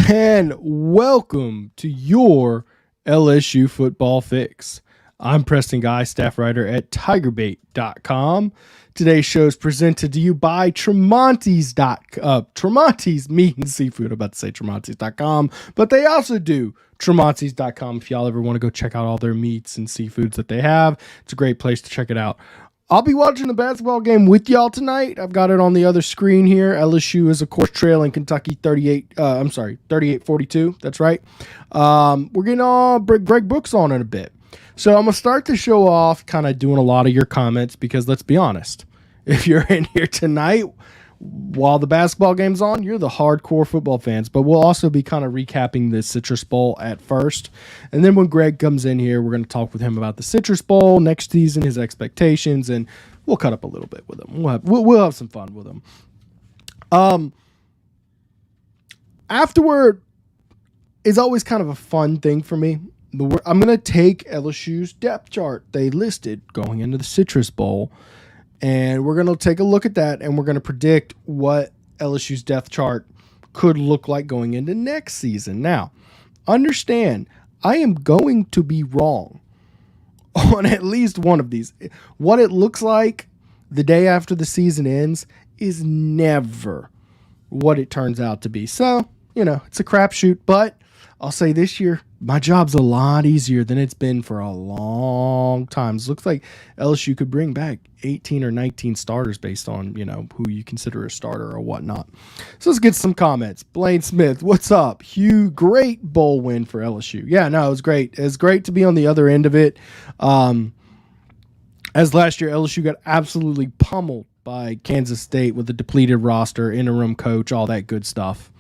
And welcome to your LSU football fix. I'm Preston Guy, staff writer at TigerBait.com. Today's show is presented to you by Tramonte's Meat and Seafood. I'm about to say Tramonte's.com, but they also do Tramonte's.com if y'all ever want to go check out all their meats and seafoods that they have. It's a great place to check it out. I'll be watching the basketball game with y'all tonight. I've got it on the other screen here. LSU is, of course, trailing Kentucky 38-42. That's right. We're getting all Greg Brooks on in a bit. So I'm going to start the show off kind of doing a lot of your comments because let's be honest, if you're in here tonight while the basketball game's on, you're the hardcore football fans. But we'll also be kind of recapping the Citrus Bowl at first. And then when Greg comes in here, we're going to talk with him about the Citrus Bowl next season, his expectations, and we'll cut up a little bit with him. We'll have some fun with him. Afterward is always kind of a fun thing for me. I'm going to take LSU's depth chart they listed going into the Citrus Bowl, and we're going to take a look at that, and we're going to predict what LSU's depth chart could look like going into next season. Now, understand, I am going to be wrong on at least one of these. What it looks like the day after the season ends is never what it turns out to be. So, it's a crapshoot, but I'll say this year, my job's a lot easier than it's been for a long time. It looks like LSU could bring back 18 or 19 starters based on, who you consider a starter or whatnot. So let's get some comments. Blaine Smith, what's up? Hugh, great bowl win for LSU. Yeah, no, it was great. It was great to be on the other end of it. As last year, LSU got absolutely pummeled by Kansas State with a depleted roster, interim coach, all that good stuff.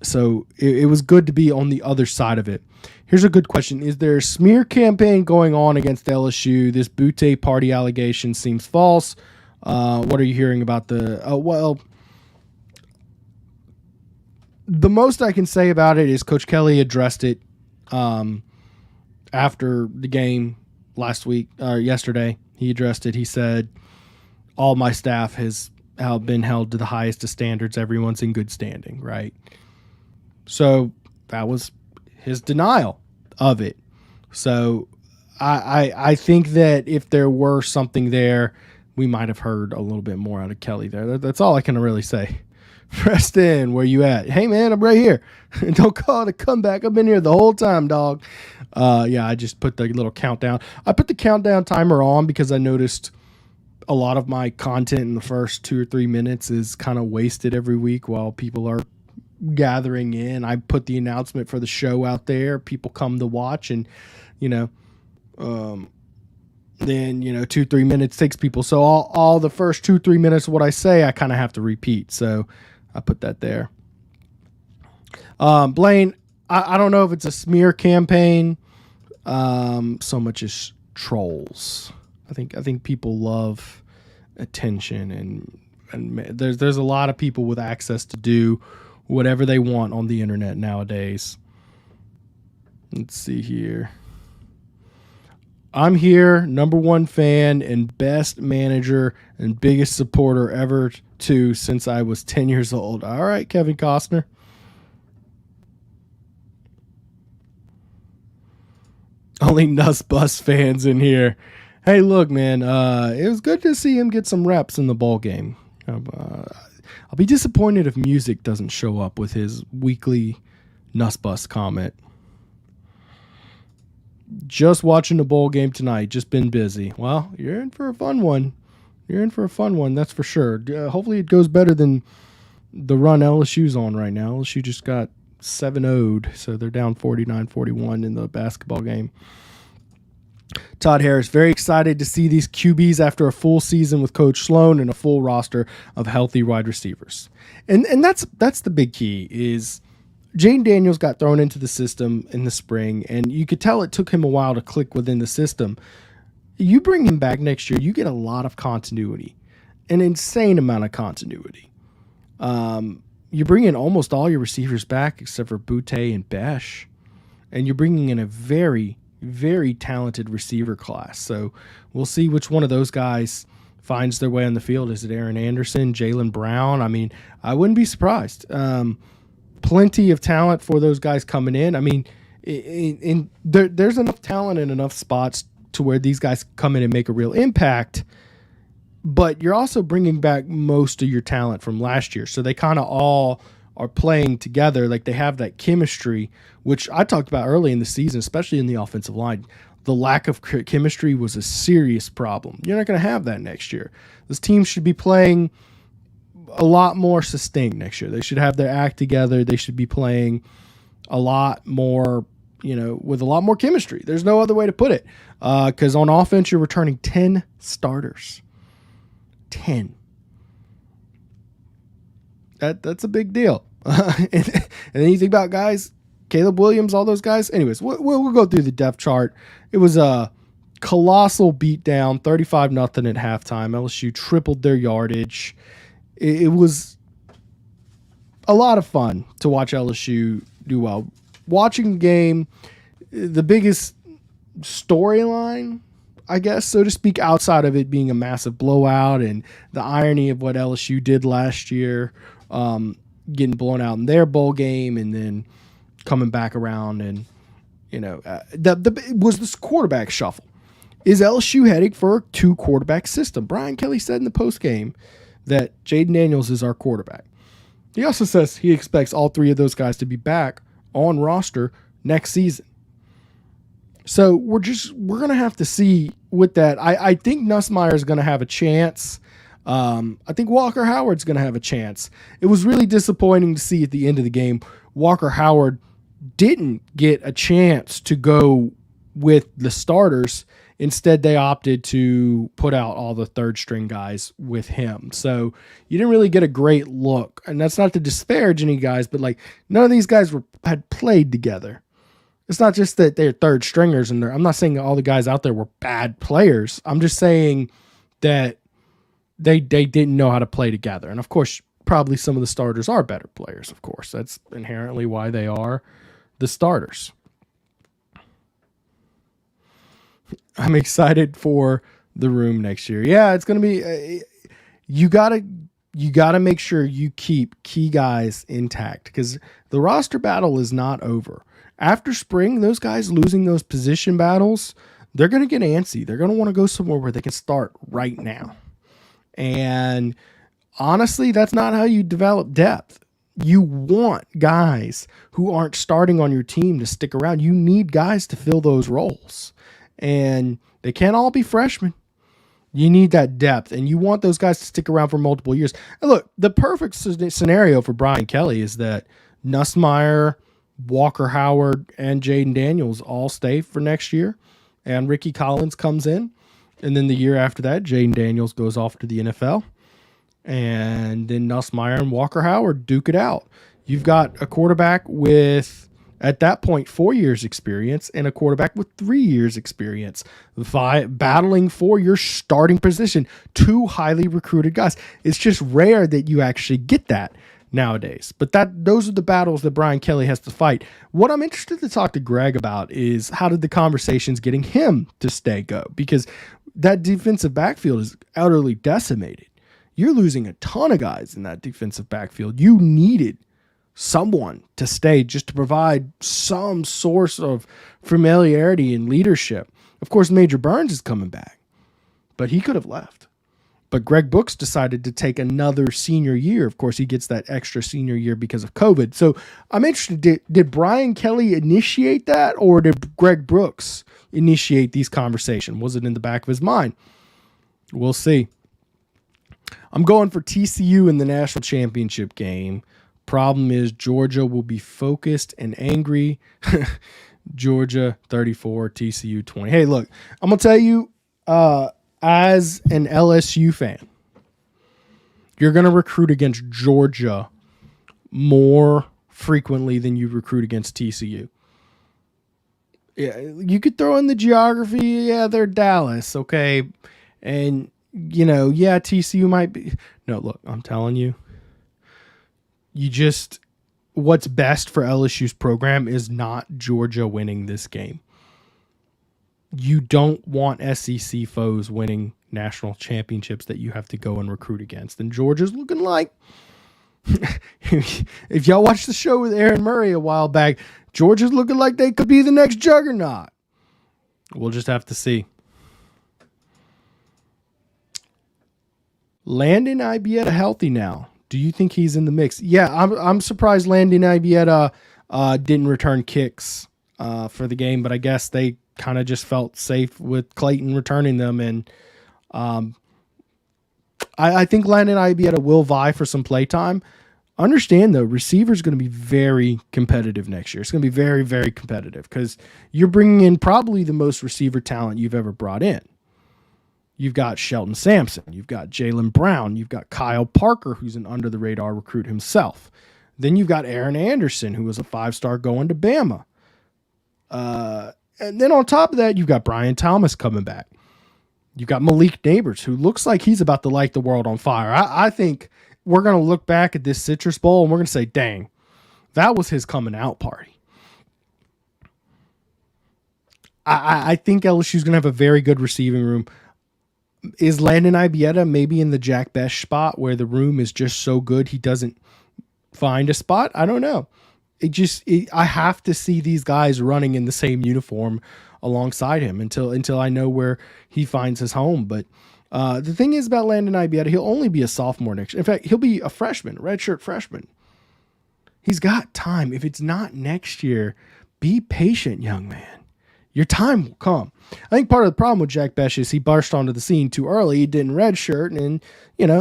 So it was good to be on the other side of it. Here's a good question. Is there a smear campaign going on against LSU? This Butte party allegation seems false. What are you hearing about the most I can say about it is Coach Kelly addressed it after the game last week or yesterday. He addressed it. He said, all my staff has been held to the highest of standards. Everyone's in good standing, right? So that was his denial of it. So I think that if there were something there, we might have heard a little bit more out of Kelly there. That's all I can really say. Preston, where you at? Hey, man, I'm right here. Don't call it a comeback. I've been here the whole time, dog. I just put the little countdown. I put the countdown timer on because I noticed a lot of my content in the first 2 or 3 minutes is kind of wasted every week while people are gathering in. I put the announcement for the show out there. People come to watch, and then 2-3 minutes takes people. So all the first 2-3 minutes of what I say, I kind of have to repeat. So I put that there. Blaine, I don't know if it's a smear campaign so much as trolls. I think people love attention, and there's a lot of people with access to do whatever they want on the internet nowadays. Let's see here. I'm here, #1 fan and best manager and biggest supporter ever too since I was 10 years old. All right, Kevin Costner. Only Nuss Bus fans in here. Hey, look, man, it was good to see him get some reps in the ball game. I'll be disappointed if music doesn't show up with his weekly Nuss Bus comment. Just watching the bowl game tonight. Just been busy. Well, you're in for a fun one. That's for sure. Hopefully it goes better than the run LSU's on right now. LSU just got 7-0'd, so they're down 49-41 in the basketball game. Todd Harris, very excited to see these QBs after a full season with Coach Sloan and a full roster of healthy wide receivers. And that's the big key is Jane Daniels got thrown into the system in the spring, and you could tell it took him a while to click within the system. You bring him back next year, you get a lot of continuity, an insane amount of continuity. You bring in almost all your receivers back except for Butte and Besh, and you're bringing in a very, very talented receiver class. So we'll see which one of those guys finds their way on the field. Is it Aaron Anderson, Jaylen Brown? I mean, I wouldn't be surprised. Plenty of talent for those guys coming in. I mean, There's enough talent and enough spots to where these guys come in and make a real impact. But you're also bringing back most of your talent from last year. So they kind of all are playing together. Like they have that chemistry, which I talked about early in the season, especially in the offensive line. The lack of chemistry was a serious problem. You're not going to have that next year. This team should be playing a lot more sustained next year. They should have their act together. They should be playing a lot more, with a lot more chemistry. There's no other way to put it. Because on offense, you're returning 10 starters. 10. That's a big deal. And then you think about guys, Caleb Williams, all those guys. Anyways, we'll go through the depth chart. It was a colossal beatdown, 35-0 at halftime. LSU tripled their yardage. It was a lot of fun to watch LSU do well. Watching the game, the biggest storyline, I guess, so to speak, outside of it being a massive blowout and the irony of what LSU did last year, getting blown out in their bowl game and then coming back around and, was this quarterback shuffle. Is LSU heading for a 2-quarterback system? Brian Kelly said in the postgame that Jaden Daniels is our quarterback. He also says he expects all 3 of those guys to be back on roster next season. So we're going to have to see with that. I think Nussmeier is going to have a chance. I think Walker Howard's going to have a chance. It was really disappointing to see at the end of the game, Walker Howard didn't get a chance to go with the starters. Instead, they opted to put out all the third-string guys with him. So you didn't really get a great look. And that's not to disparage any guys, but none of these guys had played together. It's not just that they're third stringers, and I'm not saying all the guys out there were bad players. I'm just saying that they didn't know how to play together. And of course, probably some of the starters are better players, of course. That's inherently why they are the starters. I'm excited for the room next year. Yeah, it's going to be you got to make sure you keep key guys intact because the roster battle is not over. After spring, those guys losing those position battles, they're going to get antsy. They're going to want to go somewhere where they can start right now. And honestly, that's not how you develop depth. You want guys who aren't starting on your team to stick around. You need guys to fill those roles. And they can't all be freshmen. You need that depth, and you want those guys to stick around for multiple years. And look, the perfect scenario for Brian Kelly is that Nussmeier, Walker Howard, and Jaden Daniels all stay for next year, and Ricky Collins comes in. And then the year after that, Jaden Daniels goes off to the NFL. And then Nussmeier and Walker Howard duke it out. You've got a quarterback with, at that point, 4 years experience and a quarterback with 3 years experience battling for your starting position. 2 highly recruited guys. It's just rare that you actually get that nowadays. But those are the battles that Brian Kelly has to fight. What I'm interested to talk to Greg about is how did the conversations getting him to stay go? Because that defensive backfield is utterly decimated. You're losing a ton of guys in that defensive backfield. You needed someone to stay just to provide some source of familiarity and leadership. Of course, Major Burns is coming back, but he could have left. But Greg Brooks decided to take another senior year. Of course, he gets that extra senior year because of COVID. So I'm interested, did Brian Kelly initiate that, or did Greg Brooks initiate these conversations? Was it in the back of his mind? We'll see. I'm going for TCU in the national championship game. Problem is Georgia will be focused and angry. Georgia 34, TCU 20. Hey, look, I'm going to tell you, as an LSU fan, you're going to recruit against Georgia more frequently than you recruit against TCU. Yeah, you could throw in the geography. Yeah, they're Dallas, okay? And, yeah, TCU might be. No, look, I'm telling you. What's best for LSU's program is not Georgia winning this game. You don't want SEC foes winning national championships that you have to go and recruit against. And Georgia's looking like, if y'all watched the show with Aaron Murray a while back, Georgia's looking like they could be the next juggernaut. We'll just have to see. Landon Ibieta healthy now. Do you think he's in the mix? Yeah, I'm surprised Landon Ibieta didn't return kicks for the game, but I guess they kind of just felt safe with Clayton returning them. And I think Landon Ibieta will vie for some playtime. Understand, though, receivers going to be very competitive next year. It's going to be very, very competitive because you're bringing in probably the most receiver talent you've ever brought in. You've got Shelton Sampson. You've got Jaylen Brown. You've got Kyle Parker, who's an under-the-radar recruit himself. Then you've got Aaron Anderson, who was a 5-star going to Bama. And then on top of that, you've got Brian Thomas coming back. You've got Malik Neighbors, who looks like he's about to light the world on fire. I think we're going to look back at this Citrus Bowl and we're going to say, dang, that was his coming out party. I think LSU's going to have a very good receiving room. Is Landon Ibieta maybe in the Jack Best spot where the room is just so good he doesn't find a spot? I don't know. I have to see these guys running in the same uniform alongside him until I know where he finds his home. But the thing is about Landon Ibieta, he'll only be a sophomore next year. In fact, he'll be a freshman, redshirt freshman. He's got time. If it's not next year, be patient, young man. Your time will come. I think part of the problem with Jack Best is he burst onto the scene too early. He didn't redshirt, and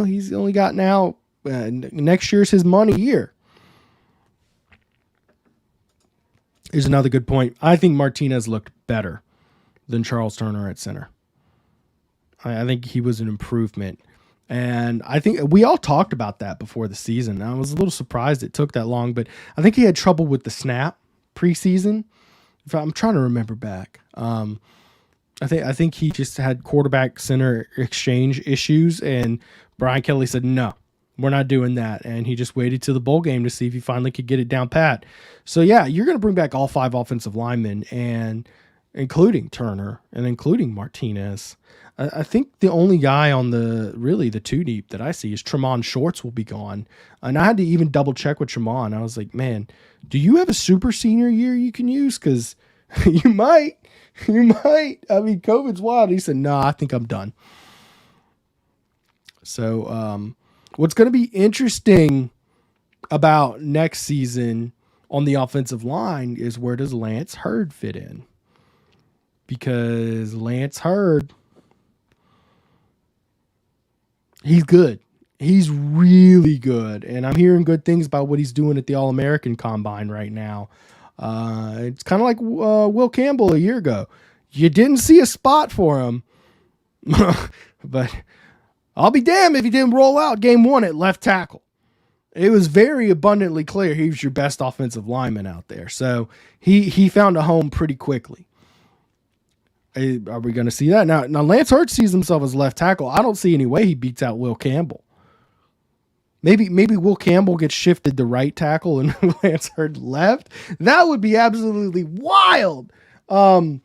he's only got now next year's his money year. Here's another good point. I think Martinez looked better than Charles Turner at center. I think he was an improvement. And I think we all talked about that before the season. I was a little surprised it took that long, but I think he had trouble with the snap preseason. I'm trying to remember back. I think he just had quarterback center exchange issues, and Brian Kelly said, no, we're not doing that. And he just waited till the bowl game to see if he finally could get it down pat. So yeah, you're going to bring back all 5 offensive linemen, and including Turner and including Martinez. I think the only guy on the 2 deep that I see is Tremont Shorts will be gone. And I had to even double check with Tremont. I was like, man, do you have a super senior year you can use? Cause you might. I mean, COVID's wild. He said, no, I think I'm done. So, what's going to be interesting about next season on the offensive line is where does Lance Hurd fit in? Because Lance Hurd, he's good. He's really good. And I'm hearing good things about what he's doing at the All-American Combine right now. It's kind of like Will Campbell a year ago. You didn't see a spot for him. But I'll be damned if he didn't roll out game 1 at left tackle. It was very abundantly clear he was your best offensive lineman out there. So he found a home pretty quickly. Are we going to see that? Now Lance Hurd sees himself as left tackle. I don't see any way he beats out Will Campbell. Maybe Will Campbell gets shifted to right tackle and Lance Hurd left. That would be absolutely wild. I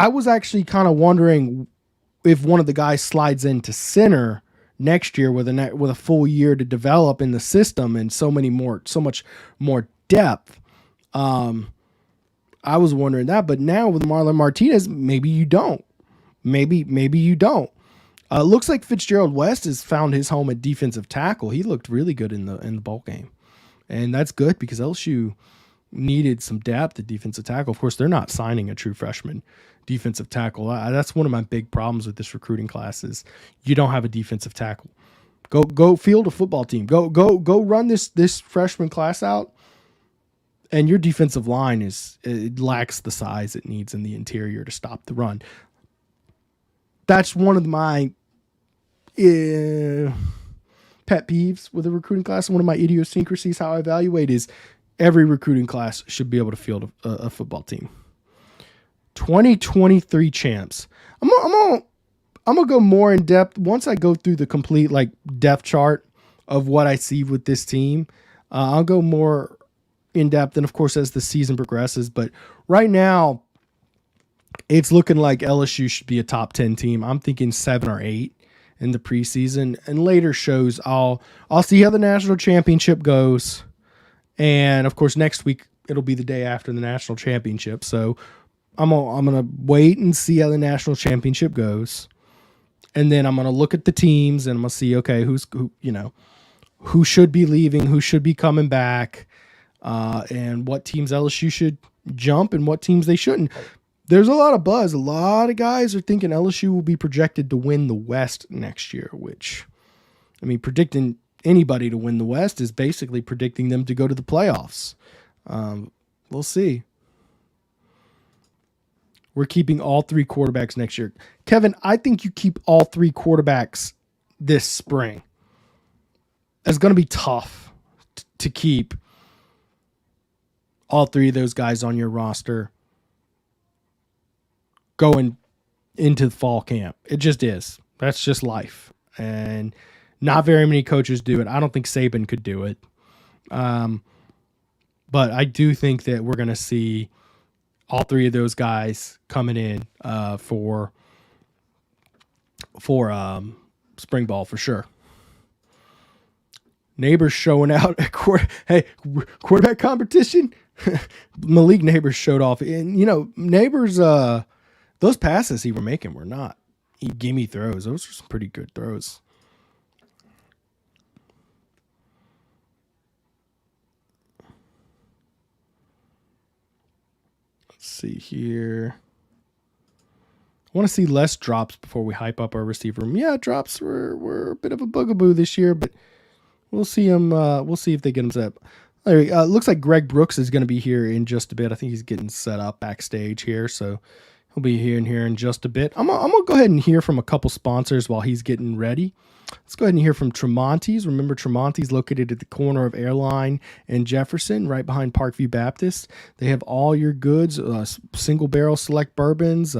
was actually kind of wondering if one of the guys slides into center next year with a full year to develop in the system and so much more depth. I was wondering that, but now with Marlon Martinez, maybe you don't. Maybe you don't. Looks like Fitzgerald West has found his home at defensive tackle. He looked really good in the bowl game, and that's good because LSU needed some depth at defensive tackle. Of course, they're not signing a true freshman defensive tackle. That's one of my big problems with this recruiting class is you don't have a defensive tackle. Go field a football team. Go run this freshman class out. And your defensive line it lacks the size it needs in the interior to stop the run. That's one of my pet peeves with a recruiting class. One of my idiosyncrasies, how I evaluate is every recruiting class should be able to field a football team. 2023 champs. I'm gonna go more in depth once I go through the complete depth chart of what I see with this team. I'll go more in depth, and of course as the season progresses, but right now it's looking like LSU should be a top 10 team. I'm thinking 7 or 8 in the preseason, and later shows I'll see how the national championship goes, And of course, next week it'll be the day after the national championship. So I'm gonna wait and see how the national championship goes, and then I'm gonna look at the teams and I'm gonna see, okay, who should be leaving, who should be coming back, and what teams LSU should jump and what teams they shouldn't. There's a lot of buzz. A lot of guys are thinking LSU will be projected to win the West next year, which, I mean, predicting anybody to win the West is basically predicting them to go to the playoffs. We'll see. We're keeping all 3 quarterbacks next year. Kevin, I think you keep all 3 quarterbacks this spring. It's going to be tough to keep all 3 of those guys on your roster going into the fall camp. It just is. That's just life. And not very many coaches do it. I don't think Saban could do it. But I do think that we're going to see all 3 of those guys coming in for spring ball for sure. Neighbors showing out at quarterback competition. Malik Neighbors showed off, and Neighbors, those passes he were making were not gimme throws. Those were some pretty good throws. Let's see here. I want to see less drops before we hype up our receiver room. Yeah, drops were a bit of a bugaboo this year, but we'll see him. We'll see if they get him set up. Looks like Greg Brooks is going to be here in just a bit. I think he's getting set up backstage here, so he'll be here in just a bit. I'm gonna go ahead and hear from a couple sponsors while he's getting ready. Let's go ahead and hear from Tramonte's. Remember, Tramonte's located at the corner of Airline and Jefferson, right behind Parkview Baptist. They have all your goods, single barrel select bourbons,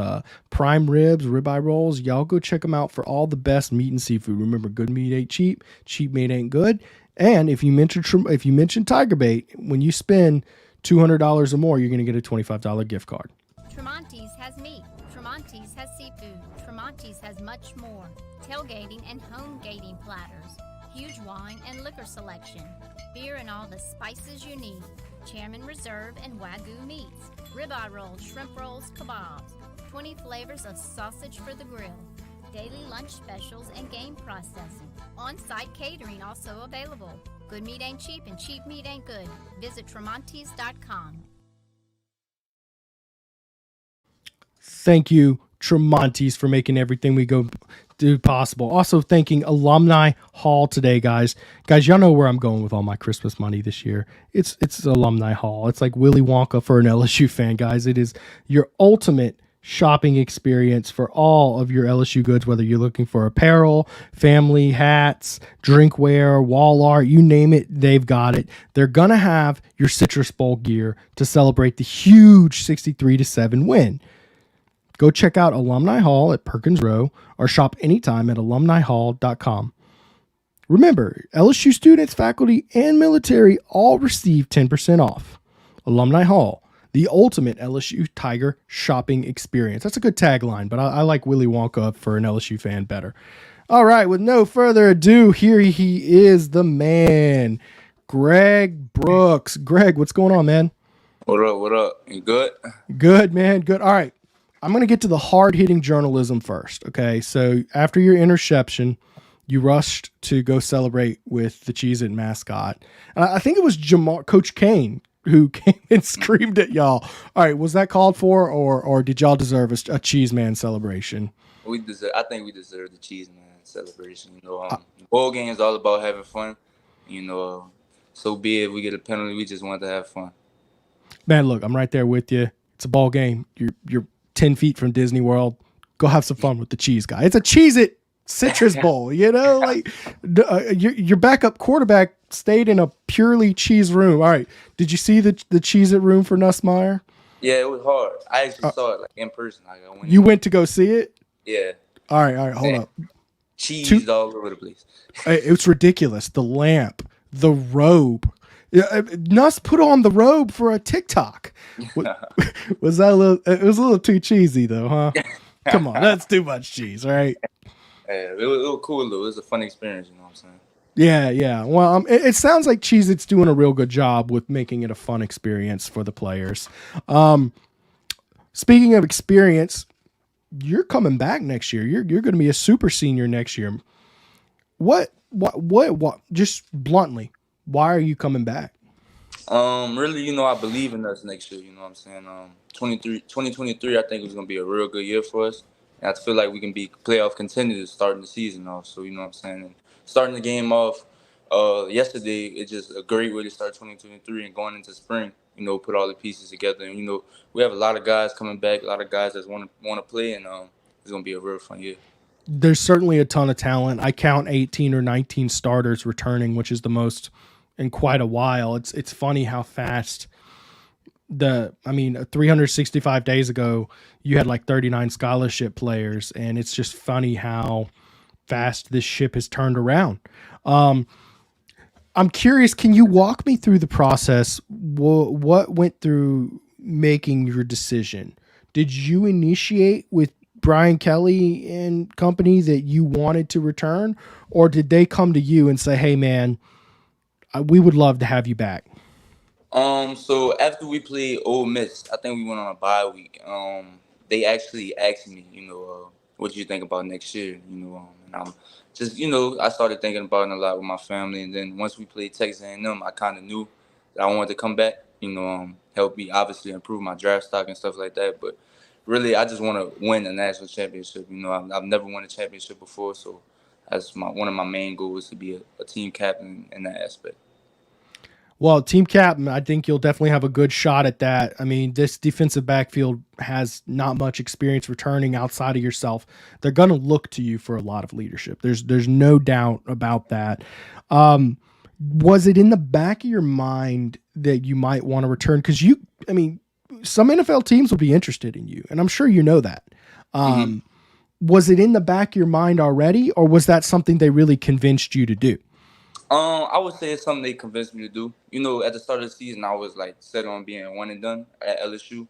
prime ribs, ribeye rolls. Y'all go check them out for all the best meat and seafood. Remember, good meat ain't cheap. Cheap meat ain't good. And if you mention TigerBait, when you spend $200 or more, you're going to get a $25 gift card. Tramonte's has meat. Tramonte's has seafood. Tramonte's has much more. Tailgating and homegating platters. Huge wine and liquor selection. Beer and all the spices you need. Chairman Reserve and Wagyu meats. Ribeye rolls, shrimp rolls, kebabs. 20 flavors of sausage for the grill. Daily lunch specials and game processing. On-site catering also available. Good meat ain't cheap and cheap meat ain't good. Visit Tramontes.com. Thank you, Tramonte's, for making everything we go do possible. Also thanking Alumni Hall today, guys. Guys, y'all know where I'm going with all my Christmas money this year. It's Alumni Hall. It's like Willy Wonka for an LSU fan, guys. It is your ultimate shopping experience for all of your LSU goods, whether you're looking for apparel, family, hats, drinkware, wall art, you name it, they've got it. They're going to have your Citrus Bowl gear to celebrate the huge 63-7 win. Go check out Alumni Hall at Perkins Row or shop anytime at alumnihall.com. Remember, LSU students, faculty, and military all receive 10% off. Alumni Hall, the ultimate LSU Tiger shopping experience. That's a good tagline, but I like Willy Wonka for an LSU fan better. All right, with no further ado, here he is, the man, Greg Brooks. Greg, what's going on, man? What up? What up? You good? Good, man. Good. All right. I'm going to get to the hard-hitting journalism first, okay? So after your interception, you rushed to go celebrate with the Cheez-It mascot. I think it was Coach Kane who came and screamed at y'all. All right, was that called for, or did y'all deserve a Cheese Man celebration? I think we deserve the Cheese Man celebration. Bowl game is all about having fun. So be it. We get a penalty. We just want to have fun. Man, look, I'm right there with you. It's a ball game. You're 10 feet from Disney World. Go have some fun with the Cheese Guy. It's a Cheez-It Citrus Bowl, like your backup quarterback stayed in a purely cheese room. All right, did you see the Cheez-It room for Nussmeier? Yeah, it was hard. I actually saw it in person. You went to go see it? Yeah. All right, hold up. Cheese all over the place. It's ridiculous. The lamp, the robe. Nuss put on the robe for a TikTok. Was that a little? It was a little too cheesy, though, huh? Come on, that's too much cheese, right? Yeah, it was cool though. It was a fun experience. You know what I'm saying? Yeah. Well, it sounds like Cheez-It's doing a real good job with making it a fun experience for the players. Um, Speaking of experience, you're coming back next year. You're going to be a super senior next year. What? Just bluntly, why are you coming back? Really, I believe in us next year. You know what I'm saying? 2023, I think it's gonna be a real good year for us. And I feel like we can be playoff contenders starting the season off. So you know what I'm saying? And starting the game off, yesterday, it's just a great way to start 2023 and going into spring. Put all the pieces together, and we have a lot of guys coming back, a lot of guys that want to play, and it's gonna be a real fun year. There's certainly a ton of talent. I count 18 or 19 starters returning, which is the most in quite a while. It's funny how fast 365 days ago you had like 39 scholarship players, and it's just funny how fast this ship has turned around. I'm curious, can you walk me through the process? What went through making your decision? Did you initiate with Brian Kelly and company that you wanted to return, or did they come to you and say, "Hey, man, we would love to have you back"? So after we played Ole Miss, I think we went on a bye week. They actually asked me, what do you think about next year? And I'm just, I started thinking about it a lot with my family. And then once we played Texas A&M, I kind of knew that I wanted to come back. Help me obviously improve my draft stock and stuff like that. But really, I just want to win a national championship. I've never won a championship before, so that's one of my main goals to be a team captain in that aspect. Well, team captain, I think you'll definitely have a good shot at that. I mean, this defensive backfield has not much experience returning outside of yourself. They're going to look to you for a lot of leadership. There's no doubt about that. Was it in the back of your mind that you might want to return? Because some NFL teams will be interested in you, and I'm sure you know that. Was it in the back of your mind already, or was that something they really convinced you to do? I would say it's something they convinced me to do. At the start of the season, I was like set on being one and done at LSU.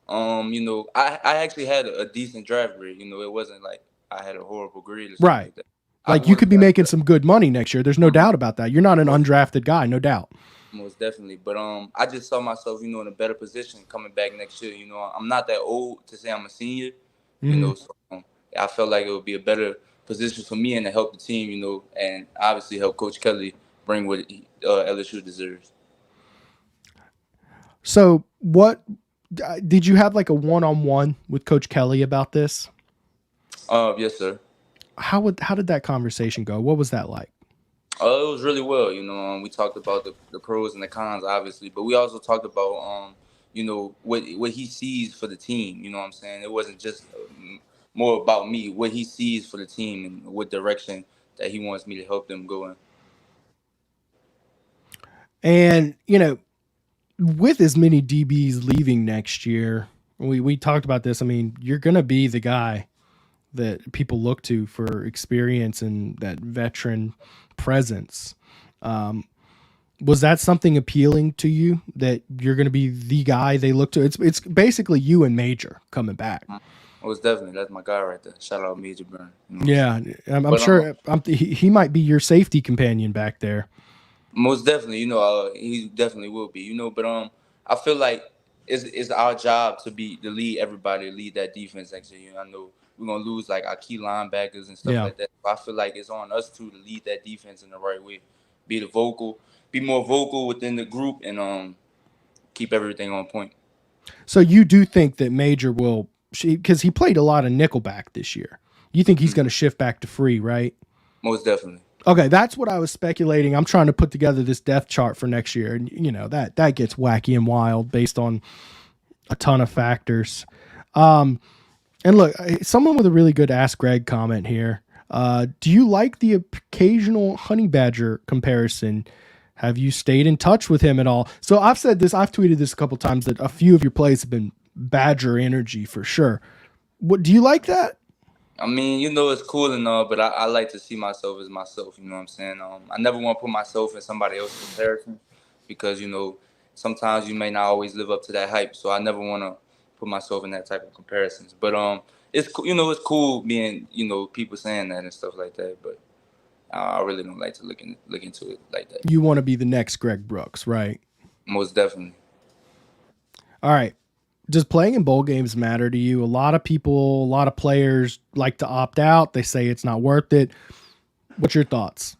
I actually had a decent draft grade. It wasn't like I had a horrible grade or something Right. like that. I Like, you could worked be hard. making some good money next year. There's no Mhm. doubt about that. You're not an undrafted guy, no doubt. Most definitely. But I just saw myself, in a better position coming back next year. I'm not that old to say I'm a senior. Hmm. So I felt like it would be a better position for me and to help the team. And obviously help Coach Kelly bring what LSU deserves. So, what did you have like a one-on-one with Coach Kelly about this? Yes, sir. How did that conversation go? What was that like? It was really well. We talked about the pros and the cons, obviously, but we also talked about what he sees for the team. You know what I'm saying? It wasn't just more about me, what he sees for the team and what direction that he wants me to help them go in. And, with as many DBs leaving next year, we talked about this. I mean, you're going to be the guy that people look to for experience and that veteran presence. Um, was that something appealing to you, that you're going to be the guy they look to? It's basically you and Major coming back. Most definitely, that's my guy right there. Shout out Major Burn. You know what I'm Yeah, saying? I'm But sure he might be your safety companion back there. most definitely, he definitely will be, But I feel like it's our job to lead everybody, lead that defense next year. I know we're gonna lose like our key linebackers and stuff Yeah. like that. But I feel like it's on us too to lead that defense in the right way, be more vocal within the group, and keep everything on point. So you do think that Major will, because he played a lot of nickelback this year. You think he's Mhm. going to shift back to free, right? Most definitely. Okay, that's what I was speculating. I'm trying to put together this depth chart for next year, and that gets wacky and wild based on a ton of factors. And look, someone with a really good Ask Greg comment here. Do you like the occasional honey badger comparison? Have you stayed in touch with him at all? So I've said this, I've tweeted this a couple times, that a few of your plays have been badger energy for sure. What do you like that? I mean, it's cool and all, but I like to see myself as myself. You know what I'm saying? I never want to put myself in somebody else's comparison because sometimes you may not always live up to that hype. So I never want to put myself in that type of comparisons. But it's cool, it's cool being people saying that and stuff like that. But I really don't like to look into it like that. You want to be the next Greg Brooks, right? Most definitely. All right. Does playing in bowl games matter to you? A lot of people, a lot of players like to opt out. They say it's not worth it. What's your thoughts?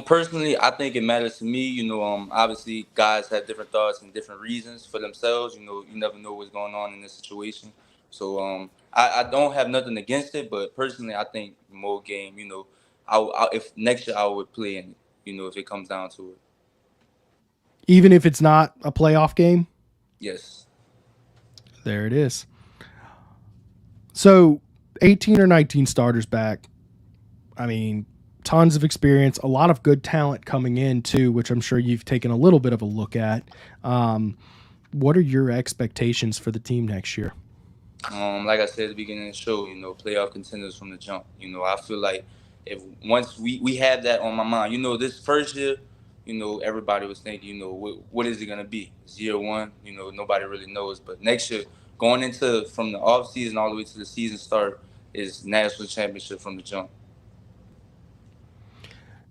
Personally, I think it matters to me. Obviously, guys have different thoughts and different reasons for themselves. You never know what's going on in this situation. So, I don't have nothing against it, but personally, I think more game. If next year I would play in it. If it comes down to it. Even if it's not a playoff game? Yes. There it is. So 18 or 19 starters back. I mean, tons of experience, a lot of good talent coming in too, which I'm sure you've taken a little bit of a look at. What are your expectations for the team next year? Like I said at the beginning of the show, playoff contenders from the jump. I feel like if once we had that on my mind, this first year, everybody was thinking, what is it gonna be? It's year one, nobody really knows. But next year, going into from the off season all the way to the season start, is national championship from the jump.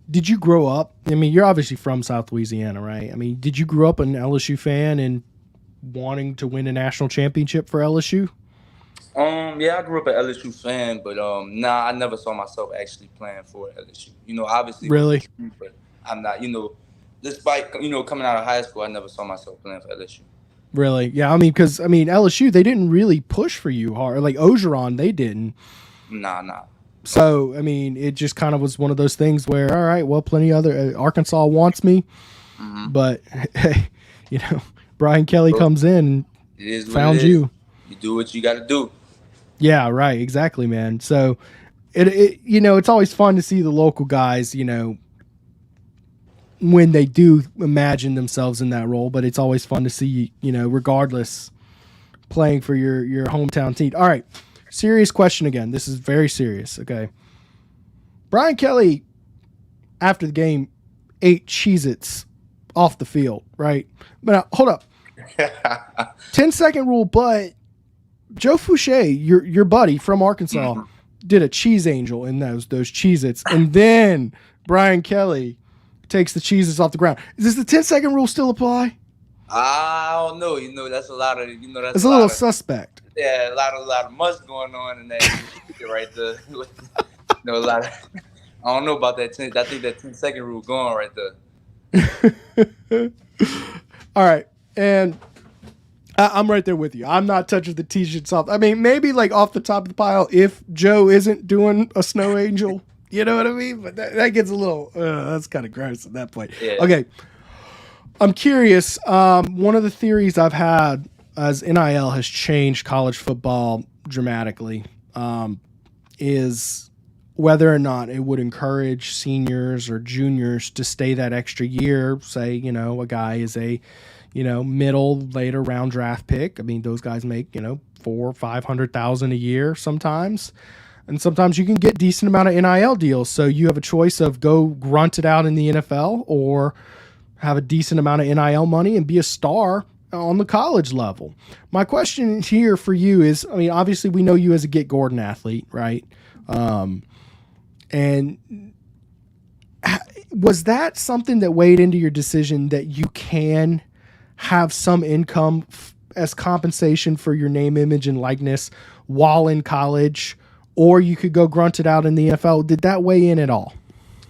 Did you grow up? I mean, you're obviously from South Louisiana, right? I mean, did you grow up an LSU fan and wanting to win a national championship for LSU? Yeah, I grew up an LSU fan, but nah, I never saw myself actually playing for LSU. Obviously, Really? but I'm not. Despite coming out of high school, I never saw myself playing for LSU. Really? Yeah. I mean, because LSU, they didn't really push for you hard. Like Ogeron, they didn't. Nah. So I mean, it just kind of was one of those things where, all right, well, plenty other Arkansas wants me, but hey, Brian Kelly comes in and found you. You do what you got to do. Yeah, right. Exactly, man. So it's always fun to see the local guys, when they do imagine themselves in that role, but it's always fun to see, regardless, playing for your hometown team. All right. Serious question again. This is very serious. Okay. Brian Kelly, after the game, ate Cheez-Its off the field, right? But now, hold up. 10-second rule, but Joe Fouché, your buddy from Arkansas, did a cheese angel in those Cheez-Its, and then Brian Kelly takes the Cheez-Its off the ground. Does the 10-second rule still apply? I don't know. That's a lot of It's a little suspect. Yeah, a lot of must going on in that right there. A lot of, I don't know about that 10. I think that 10-second rule going right there. All right, and I'm right there with you. I'm not touching the T-shirts off. I mean, maybe like off the top of the pile if Joe isn't doing a snow angel. You know what I mean? But that gets a little, that's kind of gross at that point. Yeah. Okay. I'm curious. One of the theories I've had as NIL has changed college football dramatically is whether or not it would encourage seniors or juniors to stay that extra year. Say, a guy is a, middle, later round draft pick. I mean, those guys make, $400,000 or $500,000 a year sometimes. And sometimes you can get decent amount of NIL deals. So you have a choice of go grunt it out in the NFL or have a decent amount of NIL money and be a star on the college level. My question here for you is, I mean, obviously we know you as a Get Gordon athlete, right? And was that something that weighed into your decision that you can have some income as compensation for your name, image, and likeness while in college, or you could go grunt it out in the NFL? Did that weigh in at all?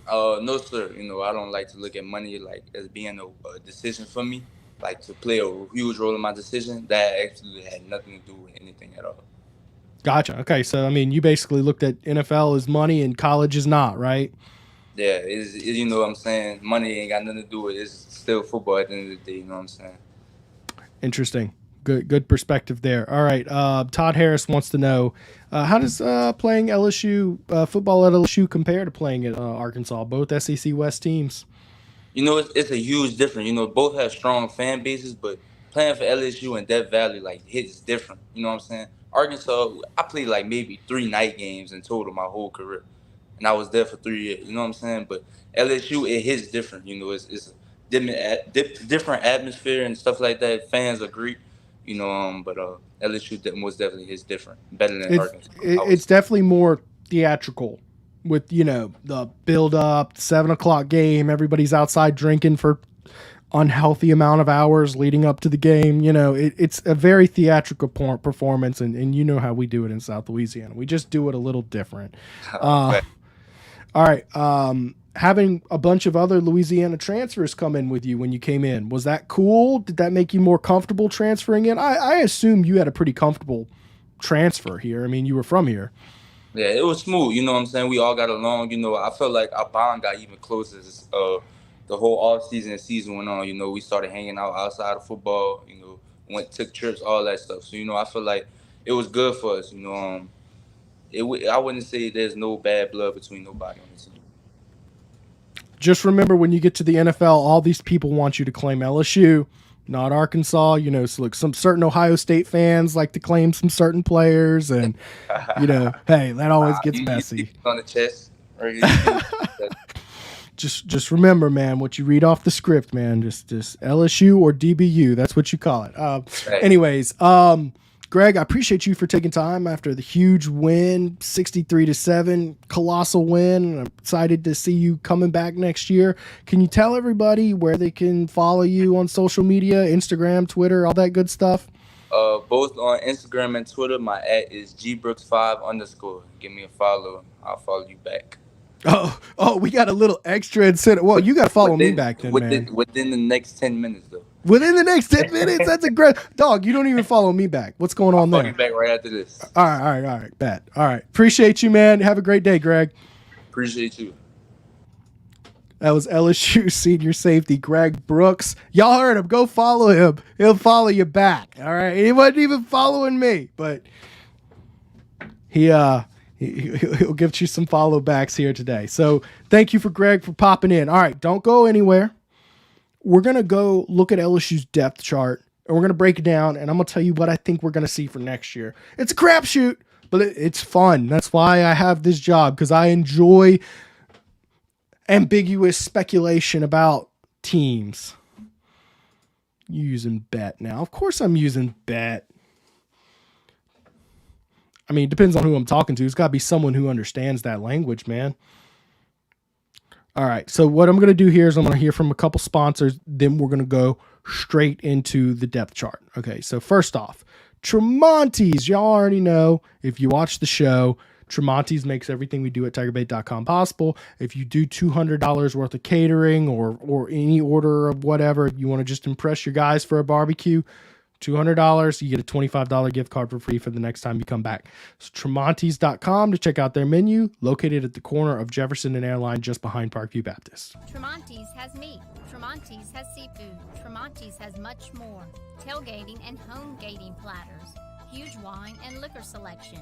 No, sir. I don't like to look at money like as being a decision for me, like to play a huge role in my decision. That actually had nothing to do with anything at all. Gotcha. Okay, so I mean, you basically looked at NFL as money and college is not, right? Yeah, you know what I'm saying? Money ain't got nothing to do with it. It's still football at the end of the day, you know what I'm saying? Interesting. Good perspective there. All right. Todd Harris wants to know, how does playing LSU football at LSU compare to playing at Arkansas, both SEC West teams? It's a huge difference. Both have strong fan bases, but playing for LSU and Death Valley hits different. You know what I'm saying? Arkansas, I played maybe 3 night games in total my whole career, and I was there for 3 years. You know what I'm saying? But LSU, it hits different. It's a different atmosphere and stuff like that. Fans agree. But LSU most definitely hits different, better than Arkansas. It's definitely more theatrical. with, the build up, 7 o'clock game. Everybody's outside drinking for unhealthy amount of hours leading up to the game. It's a very theatrical performance, and you know how we do it in South Louisiana. We just do it a little different. Okay. All right. Having a bunch of other Louisiana transfers come in with you when you came in, was that cool? Did that make you more comfortable transferring in? I assume you had a pretty comfortable transfer here. I mean, you were from here. Yeah, it was smooth. You know what I'm saying? We all got along. I felt like our bond got even closer as the whole off season and season went on. We started hanging out outside of football. Took trips, all that stuff. So I feel like it was good for us. I wouldn't say there's no bad blood between nobody on the team. Just remember, when you get to the NFL, all these people want you to claim LSU, not Arkansas. So look, some certain Ohio State fans like to claim some certain players, and hey, that always gets messy. On the chest. Just remember, man, what you read off the script, man. Just LSU or DBU. That's what you call it. Right. Anyways, Greg, I appreciate you for taking time after the huge win, 63-7, colossal win. I'm excited to see you coming back next year. Can you tell everybody where they can follow you on social media, Instagram, Twitter, all that good stuff? Both on Instagram and Twitter. My @ is gbrooks5_. Give me a follow. I'll follow you back. Oh, we got a little extra incentive. Well, you got to follow me back then, man. Within the next 10 minutes, though. Within the next 10 minutes? That's a great... Dog, you don't even follow me back. What's going on there? I'll follow you back right after this. All right. Bet. All right. Appreciate you, man. Have a great day, Greg. Appreciate you. That was LSU senior safety Greg Brooks. Y'all heard him. Go follow him. He'll follow you back. All right. He wasn't even following me, but he'll give you some follow backs here today. So thank you for Greg for popping in. All right. Don't go anywhere. We're going to go look at LSU's depth chart, and we're going to break it down, and I'm going to tell you what I think we're going to see for next year. It's a crapshoot, but it's fun. That's why I have this job, because I enjoy ambiguous speculation about teams. You using bet now. Of course I'm using bet. I mean, it depends on who I'm talking to. It's got to be someone who understands that language, man. All right, so what I'm going to do here is I'm going to hear from a couple sponsors, then we're going to go straight into the depth chart. Okay, so first off, Tramonte's. Y'all already know, if you watch the show, Tramonte's makes everything we do at TigerBait.com possible. If you do $200 worth of catering or any order of whatever, you want to just impress your guys for a barbecue, $200, you get a $25 gift card for free for the next time you come back. So Tramontes.com to check out their menu, located at the corner of Jefferson and Airline, just behind Parkview Baptist. Tramonte's has meat. Tramonte's has seafood. Tramonte's has much more. Tailgating and homegating platters. Huge wine and liquor selection.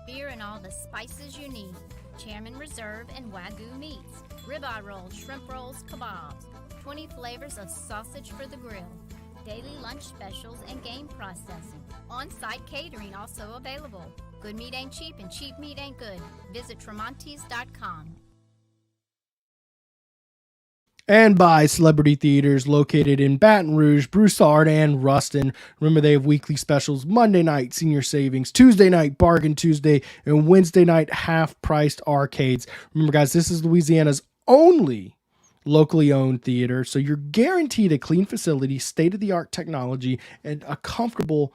Beer and all the spices you need. Chairman Reserve and Wagyu meats. Ribeye rolls, shrimp rolls, kebabs. 20 flavors of sausage for the grill. Daily lunch specials and game processing. On-site catering also available. Good meat ain't cheap and cheap meat ain't good. Visit Tramontes.com. And by Celebrity Theaters, located in Baton Rouge, Broussard, and Ruston. Remember, they have weekly specials: Monday night senior savings, Tuesday night bargain Tuesday, and Wednesday night half-priced arcades. Remember, guys, this is Louisiana's only locally owned theater, so you're guaranteed a clean facility, state-of-the-art technology, and a comfortable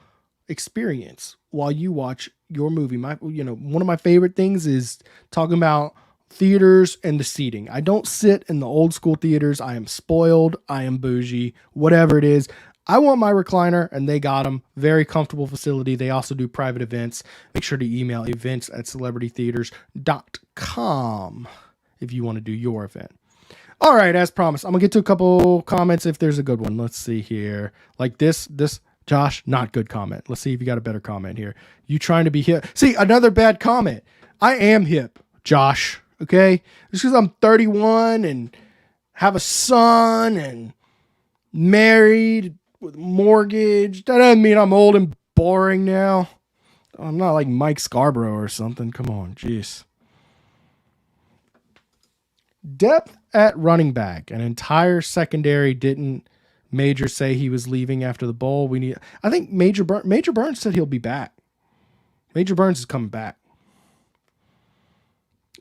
experience while you watch your movie. One of my favorite things is talking about theaters and the seating. I don't sit in the old school theaters. I am spoiled. I am bougie. Whatever it is, I want my recliner, and they got them. Very comfortable facility. They also do private events. Make sure to email events@celebritytheaters.com if you want to do your event. All right, as promised, I'm going to get to a couple comments if there's a good one. Let's see here. Like this, Josh, not good comment. Let's see if you got a better comment here. You trying to be hip. See, another bad comment. I am hip, Josh, okay? Just because I'm 31 and have a son and married with a mortgage, that doesn't mean I'm old and boring now. I'm not like Mike Scarborough or something. Come on, jeez. Depth at running back. An entire secondary didn't Major say he was leaving after the bowl. I think Major Burns said he'll be back. Major Burns is coming back.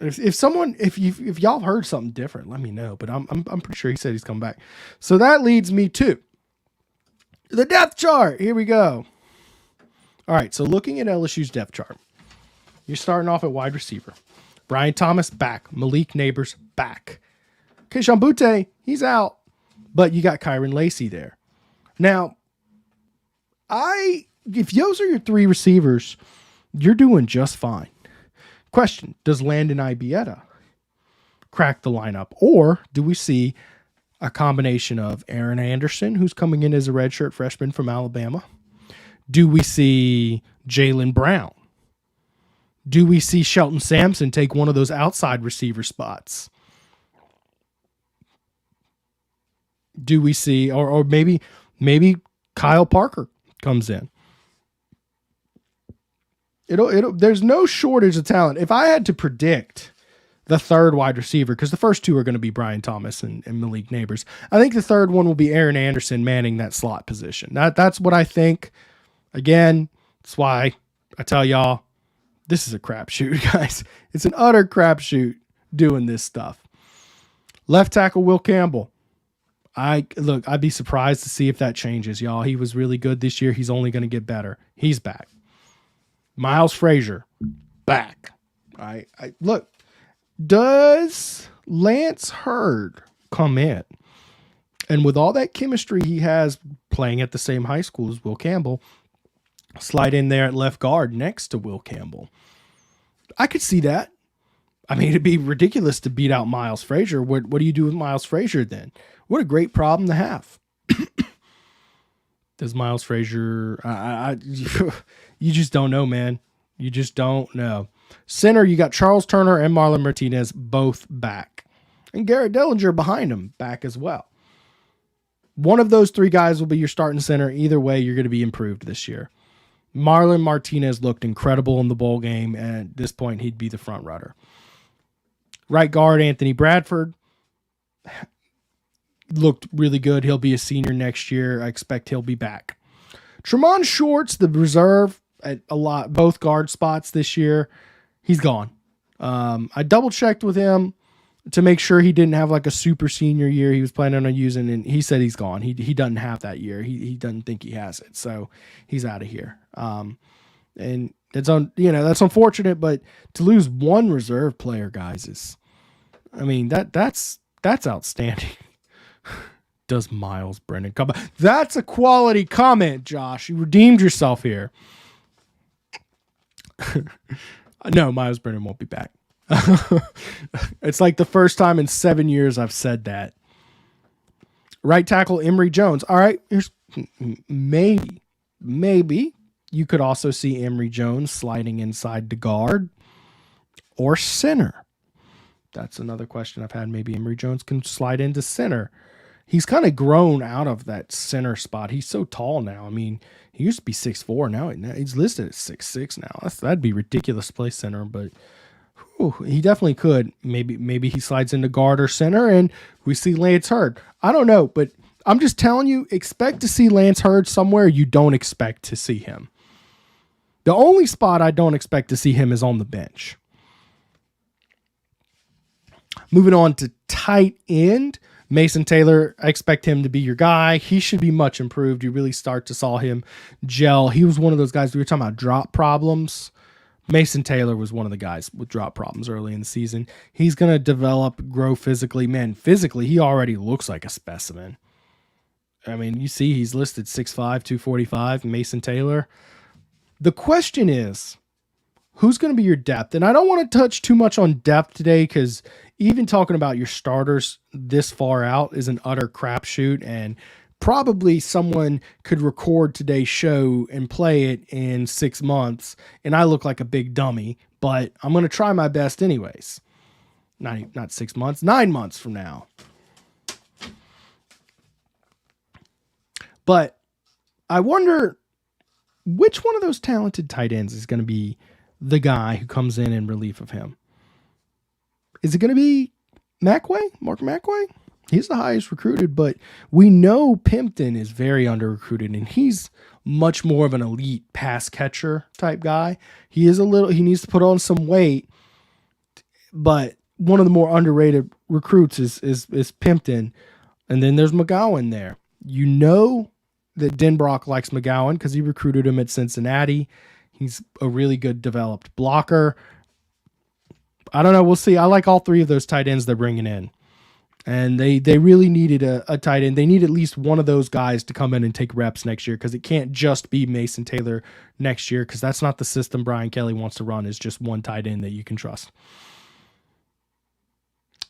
If y'all heard something different, let me know. But I'm pretty sure he said he's coming back. So that leads me to the depth chart. Here we go. All right. So looking at LSU's depth chart, you're starting off at wide receiver. Brian Thomas back. Malik Neighbors back. Keishawn Butte, he's out, but you got Kyron Lacey there. Now, if those are your three receivers, you're doing just fine. Question, does Landon Ibieta crack the lineup? Or do we see a combination of Aaron Anderson, who's coming in as a redshirt freshman from Alabama? Do we see Jalen Brown? Do we see Shelton Sampson take one of those outside receiver spots? Do we see, or maybe Kyle Parker comes in? There's no shortage of talent. If I had to predict the third wide receiver, because the first two are going to be Brian Thomas and Malik Neighbors, I think the third one will be Aaron Anderson manning that slot position. That's what I think. Again, that's why I tell y'all, this is a crapshoot, guys. It's an utter crapshoot doing this stuff. Left tackle Will Campbell. I'd be surprised to see if that changes, y'all. He was really good this year. He's only going to get better. He's back. Miles Frazier, back. Look, does Lance Hurd come in? And with all that chemistry he has playing at the same high school as Will Campbell, slide in there at left guard next to Will Campbell. I could see that. I mean, it'd be ridiculous to beat out Miles Frazier. What do you do with Miles Frazier then? What a great problem to have. Does Miles Frazier... you just don't know, man. You just don't know. Center, you got Charles Turner and Marlon Martinez both back. And Garrett Dellinger behind him back as well. One of those three guys will be your starting center. Either way, you're going to be improved this year. Marlon Martinez looked incredible in the bowl game, and at this point, he'd be the front runner. Right guard, Anthony Bradford, looked really good. He'll be a senior next year. I expect he'll be back. Tremont Shorts, the reserve at both guard spots this year, he's gone. I double-checked with him to make sure he didn't have like a super senior year he was planning on using, and he said he's gone. He doesn't have that year. He doesn't think he has it, so he's out of here. And that's unfortunate, but to lose one reserve player, guys, that's outstanding. Does Miles Brennan come back? That's a quality comment, Josh. You redeemed yourself here. No, Miles Brennan won't be back. It's like the first time in 7 years I've said that. Right tackle Emory Jones. All right, here's maybe you could also see Emory Jones sliding inside the guard or center. That's another question I've had. Maybe Emory Jones can slide into center. He's kind of grown out of that center spot. He's so tall now. I mean, he used to be 6'4". Now he's listed at 6'6" now. That'd be ridiculous to play center, but he definitely could. Maybe he slides into guard or center, and we see Lance Hurd. I don't know, but I'm just telling you, expect to see Lance Hurd somewhere you don't expect to see him. The only spot I don't expect to see him is on the bench. Moving on to tight end, Mason Taylor, I expect him to be your guy. He should be much improved. You really start to saw him gel. He was one of those guys, we were talking about drop problems. Mason Taylor was one of the guys with drop problems early in the season. He's going to develop, grow physically. Man, physically, he already looks like a specimen. I mean, you see he's listed 6'5", 245, Mason Taylor. The question is, who's going to be your depth? And I don't want to touch too much on depth today because even talking about your starters this far out is an utter crapshoot, and probably someone could record today's show and play it in 6 months, and I look like a big dummy, but I'm going to try my best anyways. Not 6 months, 9 months from now. But I wonder which one of those talented tight ends is going to be the guy who comes in relief of him. Is it going to be Mark McWay? He's the highest recruited, but we know Pimpton is very under-recruited, and he's much more of an elite pass catcher type guy. He needs to put on some weight, but one of the more underrated recruits is Pimpton. And then there's McGowan there. You know that Denbrock likes McGowan because he recruited him at Cincinnati. He's a really good developed blocker. I don't know. We'll see. I like all three of those tight ends they're bringing in. And they really needed a tight end. They need at least one of those guys to come in and take reps next year because it can't just be Mason Taylor next year because that's not the system Brian Kelly wants to run, is just one tight end that you can trust.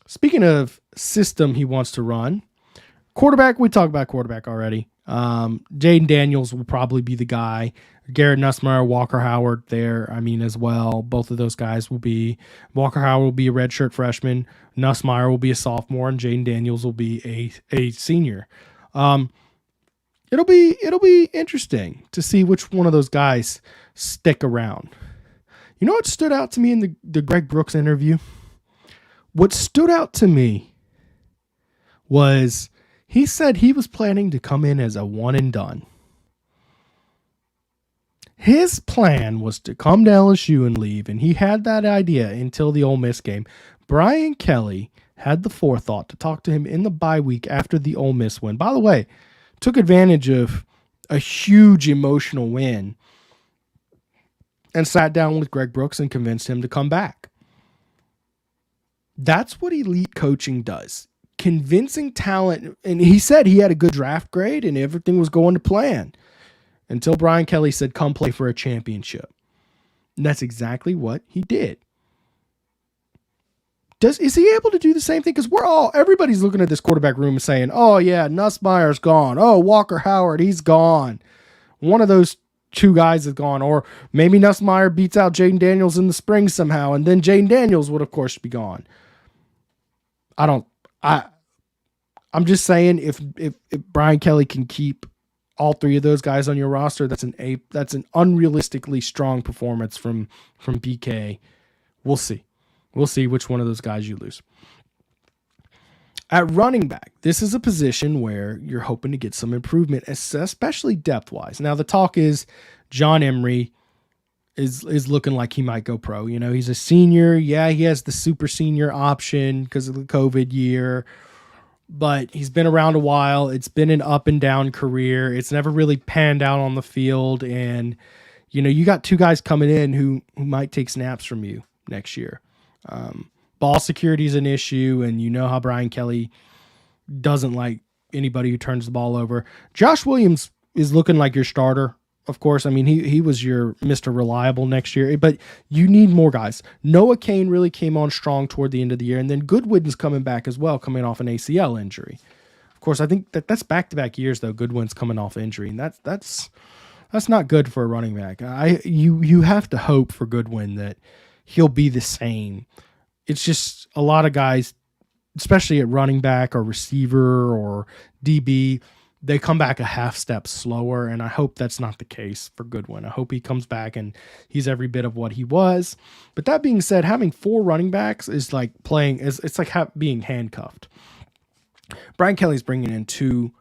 Speaking of system he wants to run, quarterback, we talked about quarterback already. Jaden Daniels will probably be the guy. Garrett Nussmeier, Walker Howard there, as well. Both of those guys will be. Walker Howard will be a redshirt freshman. Nussmeier will be a sophomore, and Jaden Daniels will be a senior. It'll be interesting to see which one of those guys stick around. You know what stood out to me in the Greg Brooks interview? What stood out to me was he said he was planning to come in as a one and done. His plan was to come to LSU and leave, and he had that idea until the Ole Miss game. Brian Kelly had the forethought to talk to him in the bye week after the Ole Miss win. By the way, took advantage of a huge emotional win and sat down with Greg Brooks and convinced him to come back. That's what elite coaching does. Convincing talent, and he said he had a good draft grade and everything was going to plan until Brian Kelly said, come play for a championship. And that's exactly what he did. Is he able to do the same thing? Because everybody's looking at this quarterback room and saying, oh yeah, Nussmeier's gone. Oh, Walker Howard, he's gone. One of those two guys is gone. Or maybe Nussmeier beats out Jaden Daniels in the spring somehow, and then Jaden Daniels would, of course, be gone. I'm just saying if Brian Kelly can keep all three of those guys on your roster, that's an unrealistically strong performance from BK. We'll see. We'll see which one of those guys you lose. At running back, this is a position where you're hoping to get some improvement, especially depth-wise. Now, the talk is John Emery is looking like he might go pro. You know, he's a senior. Yeah, he has the super senior option because of the COVID year, but he's been around a while. It's been an up and down career. It's never really panned out on the field. And, you know, you got two guys coming in who might take snaps from you next year. Ball security is an issue, and you know how Brian Kelly doesn't like anybody who turns the ball over. Josh Williams is looking like your starter. Of course, I mean, he was your Mr. Reliable next year, but you need more guys. Noah Kane really came on strong toward the end of the year, and then Goodwin's coming back as well, coming off an ACL injury. Of course, I think that's back-to-back years, though. Goodwin's coming off injury, and that's not good for a running back. You have to hope for Goodwin that he'll be the same. It's just a lot of guys, especially at running back or receiver or DB, they come back a half step slower, and I hope that's not the case for Goodwin. I hope he comes back and he's every bit of what he was. But that being said, having four running backs is like it's like being handcuffed. Brian Kelly's bringing in two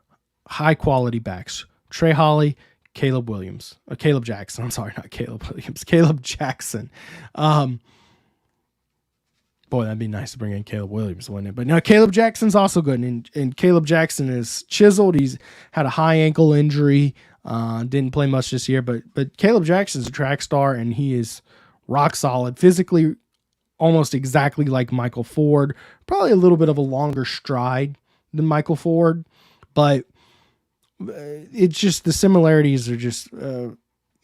high-quality backs, Trey Holly, Caleb Jackson. I'm sorry, not Caleb Williams. Caleb Jackson. Boy, that'd be nice to bring in Caleb Williams, wouldn't it? But no, Caleb Jackson's also good. And Caleb Jackson is chiseled. He's had a high ankle injury. Didn't play much this year. But Caleb Jackson's a track star, and he is rock solid. Physically, almost exactly like Michael Ford. Probably a little bit of a longer stride than Michael Ford. But it's just the similarities are just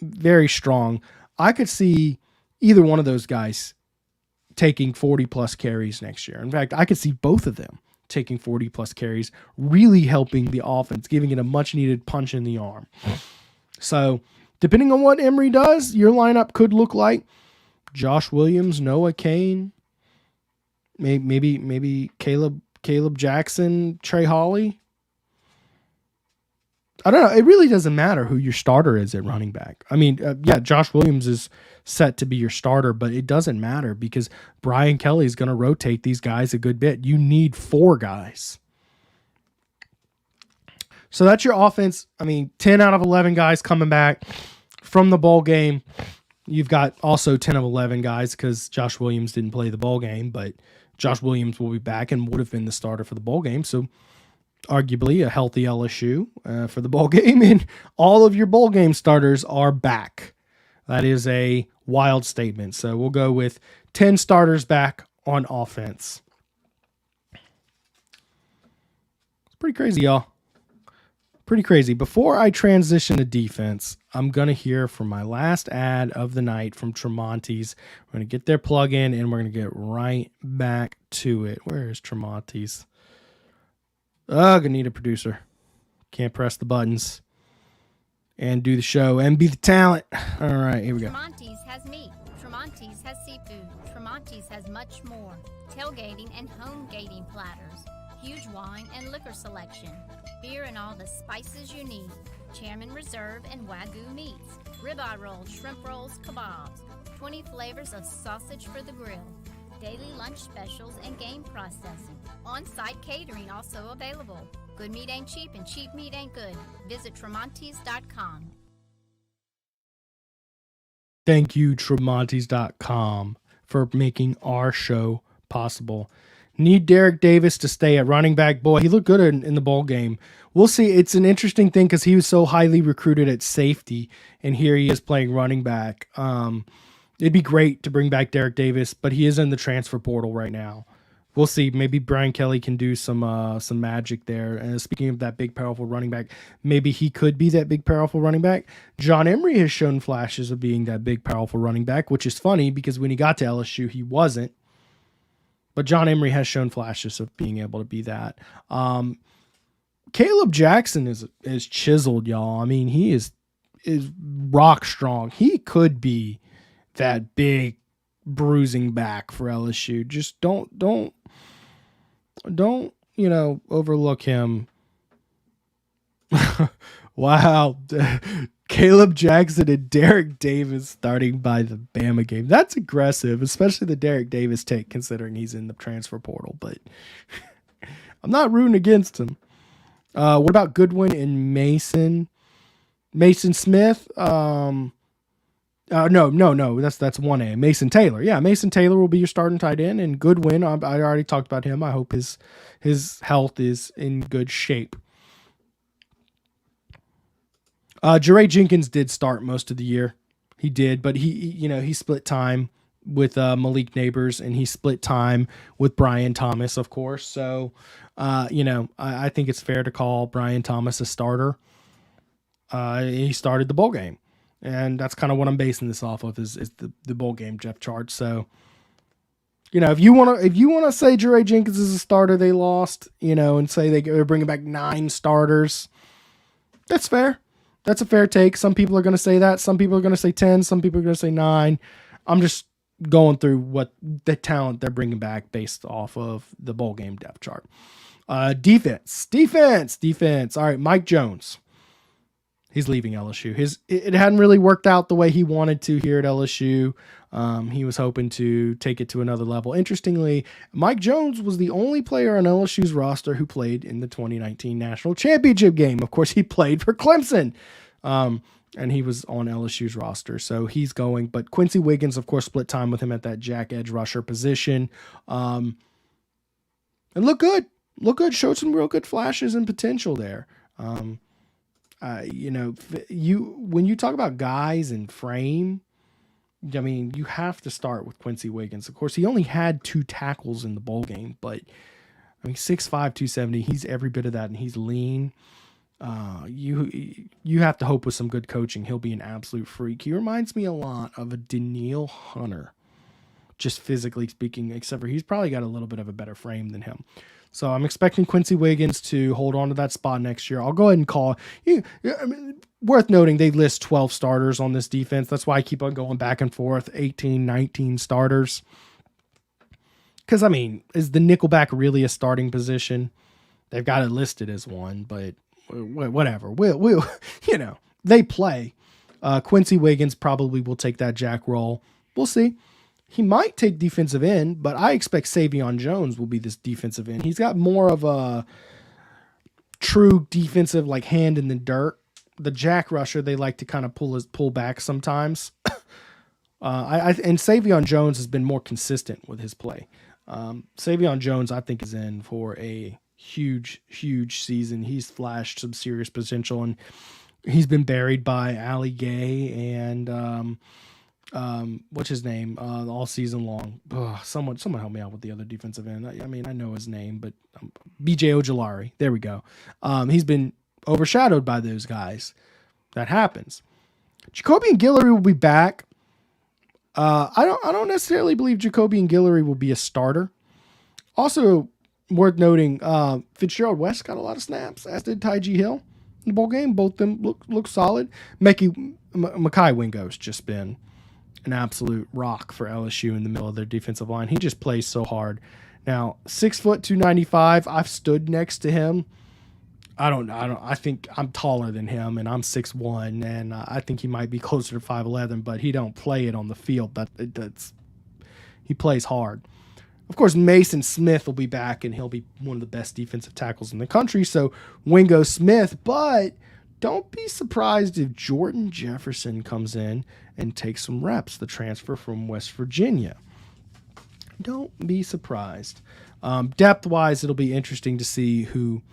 very strong. I could see either one of those guys taking 40-plus carries next year. In fact, I could see both of them taking 40-plus carries, really helping the offense, giving it a much-needed punch in the arm. So, depending on what Emery does, your lineup could look like Josh Williams, Noah Kane, maybe Caleb Jackson, Trey Holly. I don't know. It really doesn't matter who your starter is at running back. I mean, Josh Williams is set to be your starter, but it doesn't matter because Brian Kelly is going to rotate these guys a good bit. You need four guys. So that's your offense. I mean, 10 out of 11 guys coming back from the bowl game. You've got also 10 of 11 guys because Josh Williams didn't play the bowl game, but Josh Williams will be back and would have been the starter for the bowl game. So arguably a healthy LSU for the bowl game, and all of your bowl game starters are back. That is a wild statement. So we'll go with 10 starters back on offense. It's pretty crazy, y'all. Pretty crazy. Before I transition to defense, I'm going to hear from my last ad of the night from Tramonte's. We're going to get their plug in, and we're going to get right back to it. Where is Tramonte's? Ugh, I need a producer. Can't press the buttons and do the show and be the talent. All right, here we go. Tramonte's has meat. Tramonte's has seafood. Tramonte's has much more. Tailgating and homegating platters. Huge wine and liquor selection. Beer and all the spices you need. Chairman Reserve and Wagyu meats. Ribeye rolls, shrimp rolls, kebabs. 20 flavors of sausage for the grill. Daily lunch specials and game processing. On-site catering also available. Good meat ain't cheap and cheap meat ain't good. Visit Tramontes.com. Thank you, Tramontes.com, for making our show possible. Need Derek Davis to stay at running back. Boy, he looked good in the bowl game. We'll see. It's an interesting thing because he was so highly recruited at safety, and here he is playing running back. It'd be great to bring back Derek Davis, but he is in the transfer portal right now. We'll see. Maybe Brian Kelly can do some magic there. And speaking of that big, powerful running back, maybe he could be that big, powerful running back. John Emery has shown flashes of being that big, powerful running back, which is funny because when he got to LSU, he wasn't. But John Emery has shown flashes of being able to be that. Caleb Jackson is chiseled, y'all. I mean, he is rock strong. He could be that big bruising back for LSU. Just don't overlook him. Wow. Caleb Jackson and Derek Davis starting by the Bama game. That's aggressive, especially the Derek Davis take, considering he's in the transfer portal. But I'm not rooting against him. What about Goodwin and Mason? Mason Smith? No. That's 1A. Mason Taylor. Yeah, Mason Taylor will be your starting tight end, and Goodwin, I already talked about him. I hope his health is in good shape. Jeray Jenkins did start most of the year. He did, but he split time with Malik Neighbors, and he split time with Brian Thomas, of course. So, I think it's fair to call Brian Thomas a starter. He started the bowl game, and that's kind of what I'm basing this off of is the bowl game depth chart. So, if you want to say Jeray Jenkins is a starter, they lost, and say they're bringing back 9 starters. That's fair. That's a fair take. Some people are going to say that. Some people are going to say 10. Some people are going to say 9. I'm just going through what the talent they're bringing back based off of the bowl game depth chart. Defense. All right, Mike Jones. He's leaving LSU. It hadn't really worked out the way he wanted to here at LSU. He was hoping to take it to another level. Interestingly, Mike Jones was the only player on LSU's roster who played in the 2019 National Championship game. Of course, he played for Clemson, and he was on LSU's roster. So he's going. But Quincy Wiggins, of course, split time with him at that jack edge rusher position. And look good. Showed some real good flashes and potential there. When you talk about guys and frame, I mean, you have to start with Quincy Wiggins. Of course, he only had 2 tackles in the bowl game, but I mean, 6'5", 270, he's every bit of that, and he's lean. You have to hope with some good coaching, he'll be an absolute freak. He reminds me a lot of a Daniil Hunter, just physically speaking, except for he's probably got a little bit of a better frame than him. So I'm expecting Quincy Wiggins to hold on to that spot next year. I'll go ahead and call you. Worth noting, they list 12 starters on this defense. That's why I keep on going back and forth, 18, 19 starters. Because, I mean, is the nickelback really a starting position? They've got it listed as one, but whatever. We'll they play. Quincy Wiggins probably will take that jack role. We'll see. He might take defensive end, but I expect Savion Jones will be this defensive end. He's got more of a true defensive, like, hand in the dirt. The jack rusher, they like to kind of pull back sometimes. And Savion Jones has been more consistent with his play. Savion Jones, I think, is in for a huge season. He's flashed some serious potential, and he's been buried by Ali Gay and what's his name all season long. Ugh, someone help me out with the other defensive end. I mean, I know his name, but BJ Ojulari. There we go. He's been overshadowed by those guys. That happens. Jacoby and Guillory will be back. I don't necessarily believe Jacoby and Guillory will be a starter. Also worth noting, Fitzgerald West got a lot of snaps, as did Tyge Hill in the bowl game. Both of them look solid. Mekhi Wingo's just been an absolute rock for LSU in the middle of their defensive line. He just plays so hard. Now, 6 foot 295. I've stood next to him. I think I'm taller than him, and I'm 6'1", and I think he might be closer to 5'11", but he don't play it on the field. He plays hard. Of course, Mason Smith will be back, and he'll be one of the best defensive tackles in the country. So Wingo Smith, but don't be surprised if Jordan Jefferson comes in and takes some reps, the transfer from West Virginia. Don't be surprised. Depth-wise, it'll be interesting to see who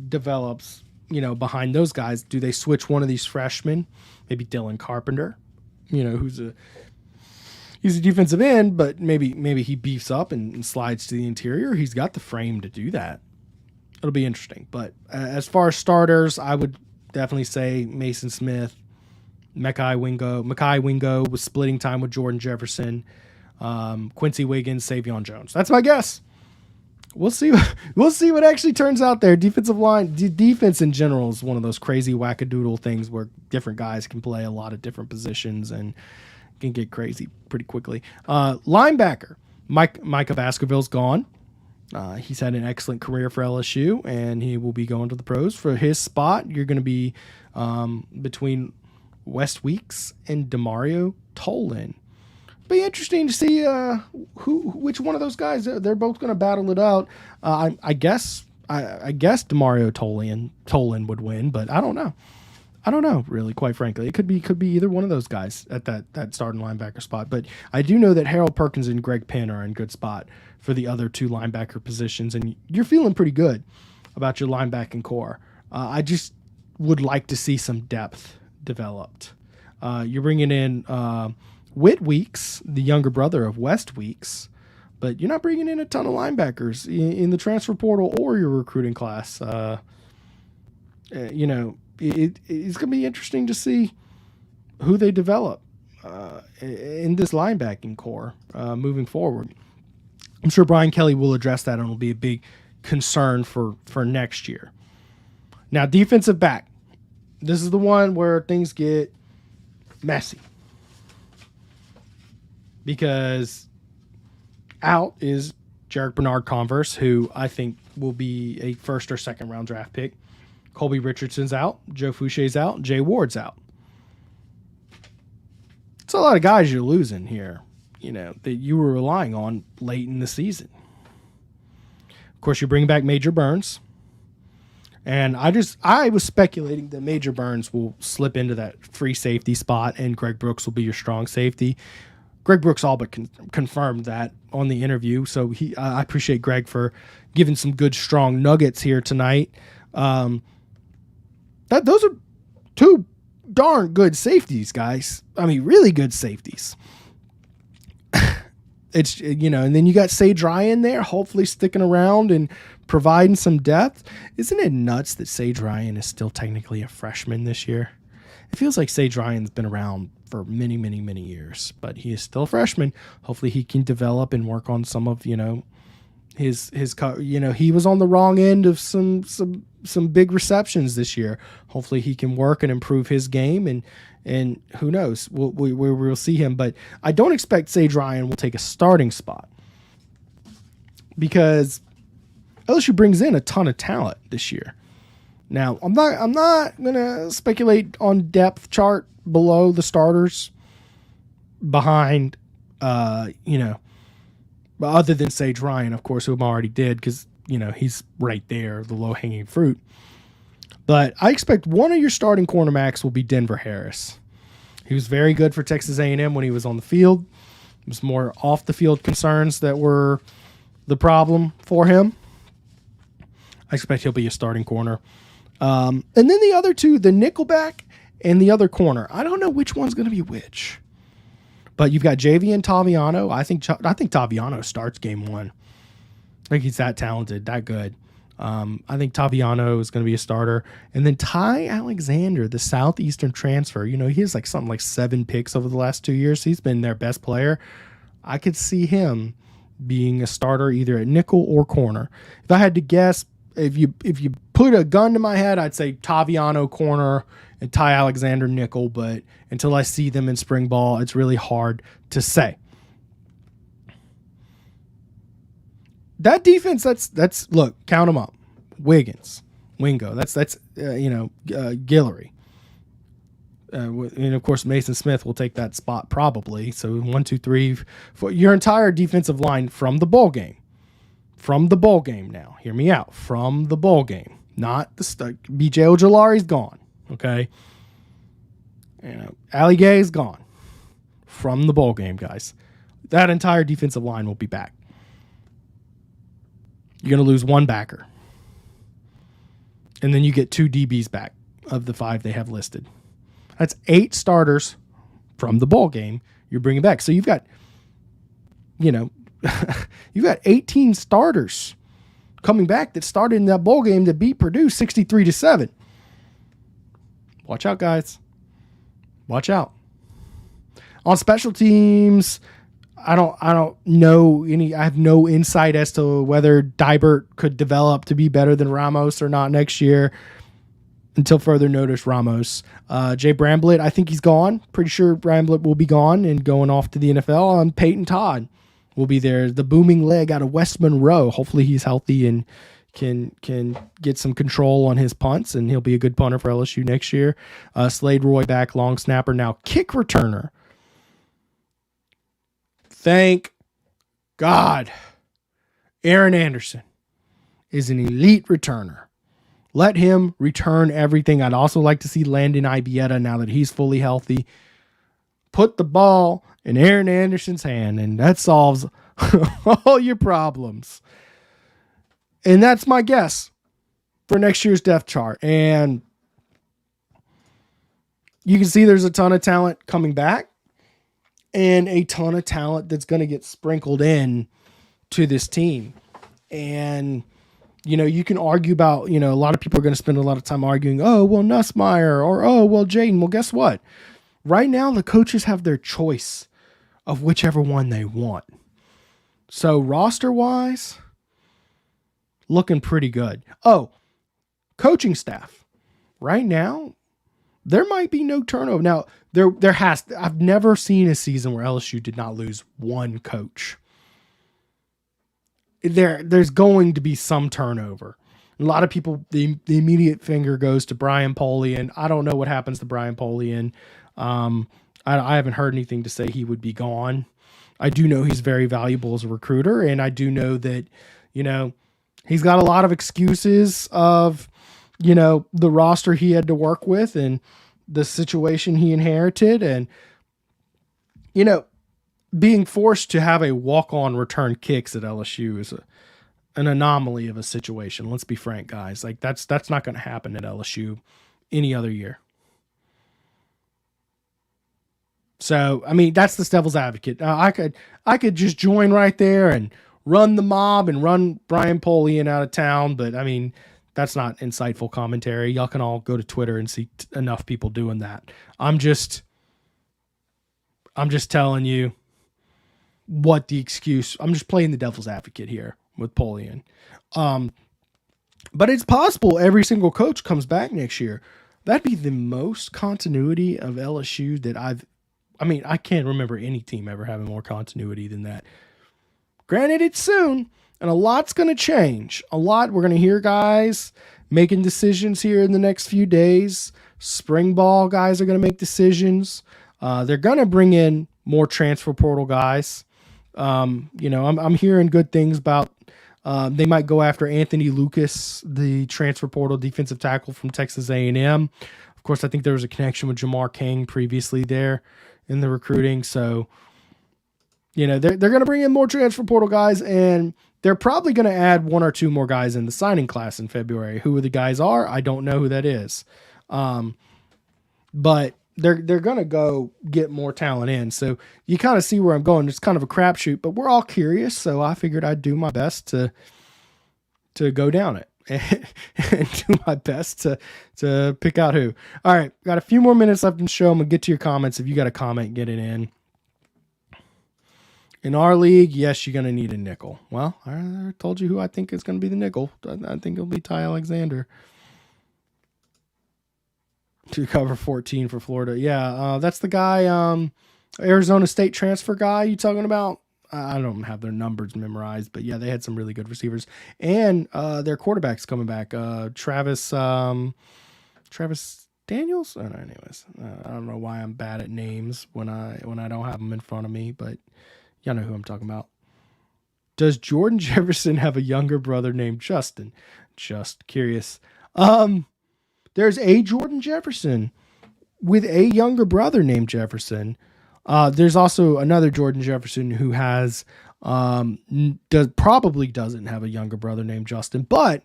develops, behind those guys. Do they switch one of these freshmen? Maybe Dylan Carpenter, he's a defensive end, but maybe he beefs up and slides to the interior. He's got the frame to do that. It'll be interesting. But as far as starters, I would definitely say Mason Smith, Mekhi Wingo was splitting time with Jordan Jefferson, Quincy Wiggins, Savion Jones. That's my guess. We'll see. We'll see what actually turns out there. Defensive line, defense in general is one of those crazy wackadoodle things where different guys can play a lot of different positions and can get crazy pretty quickly. Linebacker, Micah Baskerville's gone. He's had an excellent career for LSU, and he will be going to the pros. For his spot, you're going to be between West Weeks and Demario Tolan. Be interesting to see which one of those guys. They're both going to battle it out. I guess Demario Tolan would win, but I don't know. I don't know, really, quite frankly. It could be either one of those guys at that starting linebacker spot. But I do know that Harold Perkins and Greg Penn are in good spot for the other two linebacker positions, and you're feeling pretty good about your linebacking core. I just would like to see some depth developed. You're bringing in Whit Weeks, the younger brother of West Weeks, but you're not bringing in a ton of linebackers in the transfer portal or your recruiting class. It's going to be interesting to see who they develop in this linebacking core moving forward. I'm sure Brian Kelly will address that, and it'll be a big concern for next year. Now, defensive back. This is the one where things get messy, because out is Jarek Bernard-Converse, who I think will be a first or second round draft pick. Colby Richardson's out. Joe Fouche's out. Jay Ward's out. It's a lot of guys you're losing here, that you were relying on late in the season. Of course, you bring back Major Burns. And I was speculating that Major Burns will slip into that free safety spot and Greg Brooks will be your strong safety. Greg Brooks all but confirmed that on the interview. So I appreciate Greg for giving some good, strong nuggets here tonight. Those are two darn good safeties, guys. I mean, really good safeties. It's, and then you got Sage Ryan there, hopefully sticking around and providing some depth. Isn't it nuts that Sage Ryan is still technically a freshman this year? It feels like Sage Ryan's been around for many, many, many years, but he is still a freshman. Hopefully he can develop and work on some of, his he was on the wrong end of some big receptions this year. Hopefully he can work and improve his game, and who knows, we'll see him. But I don't expect Sage Ryan will take a starting spot, because LSU brings in a ton of talent this year. Now, I'm not gonna speculate on depth chart below the starters behind, other than Sage Ryan, of course, who I already did, because he's right there, the low hanging fruit. But I expect one of your starting cornerbacks will be Denver Harris. He was very good for Texas A&M when he was on the field. It was more off the field concerns that were the problem for him. I expect he'll be a starting corner. And then the other two, the nickelback and the other corner. I don't know which one's going to be which. But you've got Javian Taviano. I think Taviano starts game one. I think he's that talented, that good. I think Taviano is going to be a starter. And then Ty Alexander, the Southeastern transfer. You know, he has something like 7 picks over the last 2 years. He's been their best player. I could see him being a starter either at nickel or corner. If I had to guess, if you put a gun to my head, I'd say Taviano corner and Ty Alexander nickel, but until I see them in spring ball, it's really hard to say. That defense, that's look, count them up. Wiggins, Wingo, that's Guillory. And of course, Mason Smith will take that spot probably. So 1, 2, 3, 4, your entire defensive line from the bowl game. From the bowl game now. Hear me out. From the bowl game. Not the BJ Ojolari's gone. Okay. Ali Gay's gone. From the bowl game, guys. That entire defensive line will be back. You're going to lose one backer. And then you get 2 DBs back of the 5 they have listed. That's 8 starters from the bowl game you're bringing back. So you've got, you've got 18 starters coming back that started in that bowl game that beat Purdue 63-7. Watch out, guys. Watch out. On special teams, I don't know any. I have no insight as to whether Dibert could develop to be better than Ramos or not next year. Until further notice, Ramos. Jay Bramblett, I think he's gone. Pretty sure Bramblett will be gone and going off to the NFL. Peyton Todd will be there. The booming leg out of West Monroe. Hopefully he's healthy and can get some control on his punts, and he'll be a good punter for LSU next year. Slade Roy back, long snapper. Now kick returner. Thank God. Aaron Anderson is an elite returner. Let him return everything. I'd also like to see Landon Ibieta now that he's fully healthy. Put the ball in Aaron Anderson's hand, and that solves all your problems. And that's my guess for next year's depth chart. And you can see there's a ton of talent coming back and a ton of talent that's going to get sprinkled in to this team. And you can argue about, a lot of people are going to spend a lot of time arguing, oh, well, Nussmeier, or, oh, well, Jaden. Well, guess what? Right now, the coaches have their choice of whichever one they want. So roster-wise, looking pretty good. Oh, coaching staff. Right now, there might be no turnover. Now, I've never seen a season where LSU did not lose one coach. There's going to be some turnover. A lot of people, the immediate finger goes to Brian Polian. I don't know what happens to Brian Polian. I haven't heard anything to say he would be gone. I do know he's very valuable as a recruiter, and I do know that, he's got a lot of excuses of, the roster he had to work with and the situation he inherited, and, being forced to have a walk-on return kicks at LSU is an anomaly of a situation. Let's be frank, guys. That's not going to happen at LSU any other year. So, that's the devil's advocate. I could just join right there and run the mob and run Brian Polian out of town, but that's not insightful commentary. Y'all can all go to Twitter and see enough people doing that. I'm just telling you what the excuse. I'm just playing the devil's advocate here with Polian. But it's possible every single coach comes back next year. That'd be the most continuity of LSU that I can't remember any team ever having more continuity than that. Granted, it's soon, and a lot's going to change. We're going to hear guys making decisions here in the next few days. Spring ball guys are going to make decisions. They're going to bring in more transfer portal guys. I'm hearing good things about they might go after Anthony Lucas, the transfer portal defensive tackle from Texas A&M, Of course, I think there was a connection with Jamar King previously there in the recruiting. So, they're going to bring in more transfer portal guys, and they're probably going to add one or two more guys in the signing class in February. Who the guys are, I don't know who that is. But they're going to go get more talent in. So you kind of see where I'm going. It's kind of a crapshoot, but we're all curious. So I figured I'd do my best to go down it and do my best to pick out who. All right. Got a few more minutes left in the show. I'm going to get to your comments. If you got a comment, get it in. In our league, yes, you're going to need a nickel. Well, I told you who I think is going to be the nickel. I think it'll be Ty Alexander. To cover 14 for Florida. Yeah, that's the guy, Arizona State transfer guy you talking about? I don't have their numbers memorized, but yeah, they had some really good receivers. And their quarterback's coming back. Travis Daniels? Oh, no, anyways, I don't know why I'm bad at names when I don't have them in front of me, but y'all know who I'm talking about. Does Jordan Jefferson have a younger brother named Justin? Just curious. There's a Jordan Jefferson with a younger brother named Jefferson. There's also another Jordan Jefferson who has probably doesn't have a younger brother named Justin, but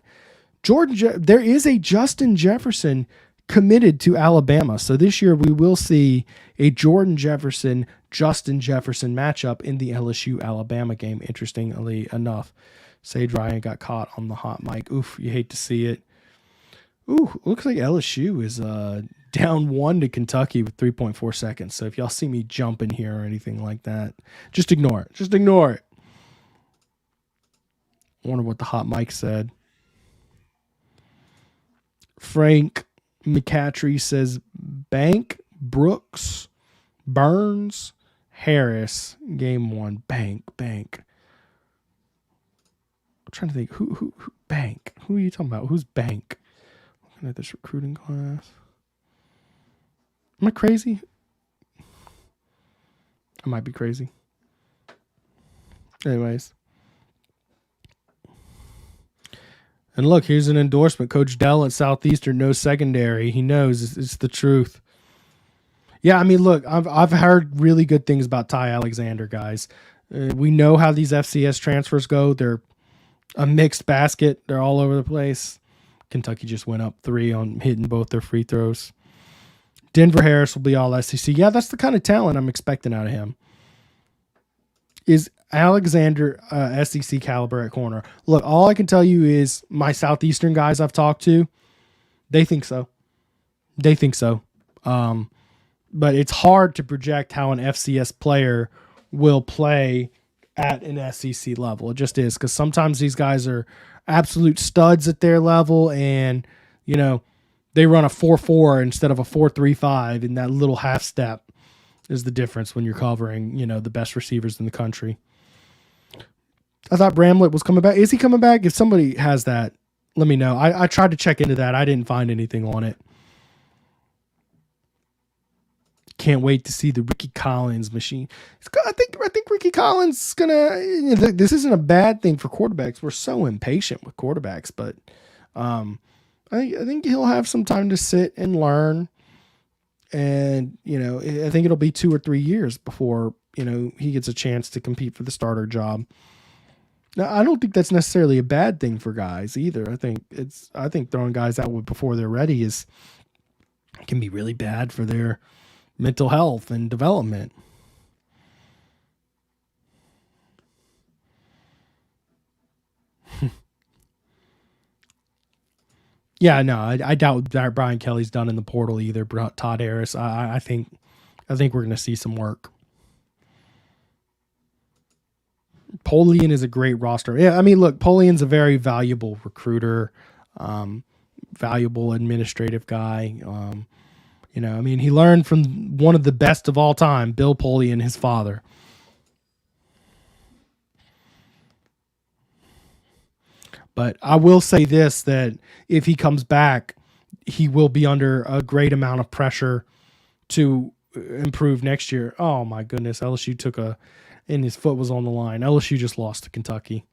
there is a Justin Jefferson committed to Alabama. So this year we will see a Jordan Jefferson, Justin Jefferson matchup in the LSU Alabama game. Interestingly enough, Sage Ryan got caught on the hot mic. Oof, you hate to see it. Ooh, looks like LSU is down 1 to Kentucky with 3.4 seconds. So if y'all see me jumping here or anything like that, just ignore it. Just ignore it. I wonder what the hot mic said. Frank McCatry says Bank, Brooks, Burns, Harris, game 1. Bank. I'm trying to think who Bank. Who are you talking about? Who's Bank? Looking at this recruiting class. Am I crazy? I might be crazy. Anyways. And look, here's an endorsement. Coach Dell at Southeastern, no secondary. He knows it's the truth. Yeah, I mean, look, I've heard really good things about Ty Alexander, guys. We know how these FCS transfers go. They're a mixed basket. They're all over the place. Kentucky just went up 3 on hitting both their free throws. Denver Harris will be all SEC. Yeah, that's the kind of talent I'm expecting out of him. Is Alexander SEC caliber at corner? Look, all I can tell you is my Southeastern guys I've talked to, they think so. But it's hard to project how an FCS player will play at an SEC level. It just is, because sometimes these guys are absolute studs at their level, and they run a 4.4 instead of a 4.35, and that little half step is the difference when you're covering the best receivers in the country. I thought Bramlett was coming back. Is he coming back? If somebody has that, let me know. I tried to check into that. I didn't find anything on it. Can't wait to see the Ricky Collins machine. I think Ricky Collins is gonna. This isn't a bad thing for quarterbacks. We're so impatient with quarterbacks, but I think he'll have some time to sit and learn, and I think it'll be 2 or 3 years before he gets a chance to compete for the starter job. Now, I don't think that's necessarily a bad thing for guys either. I think throwing guys out before they're ready can be really bad for their mental health and development. Yeah, no, I doubt that Brian Kelly's done in the portal either. Todd Harris, I think we're going to see some work. Polian is a great roster. Yeah, I mean, look, Polian's a very valuable recruiter, valuable administrative guy. He learned from one of the best of all time, Bill Polian, his father. But I will say this, that if he comes back, he will be under a great amount of pressure to improve next year. Oh, my goodness. LSU and his foot was on the line. LSU just lost to Kentucky.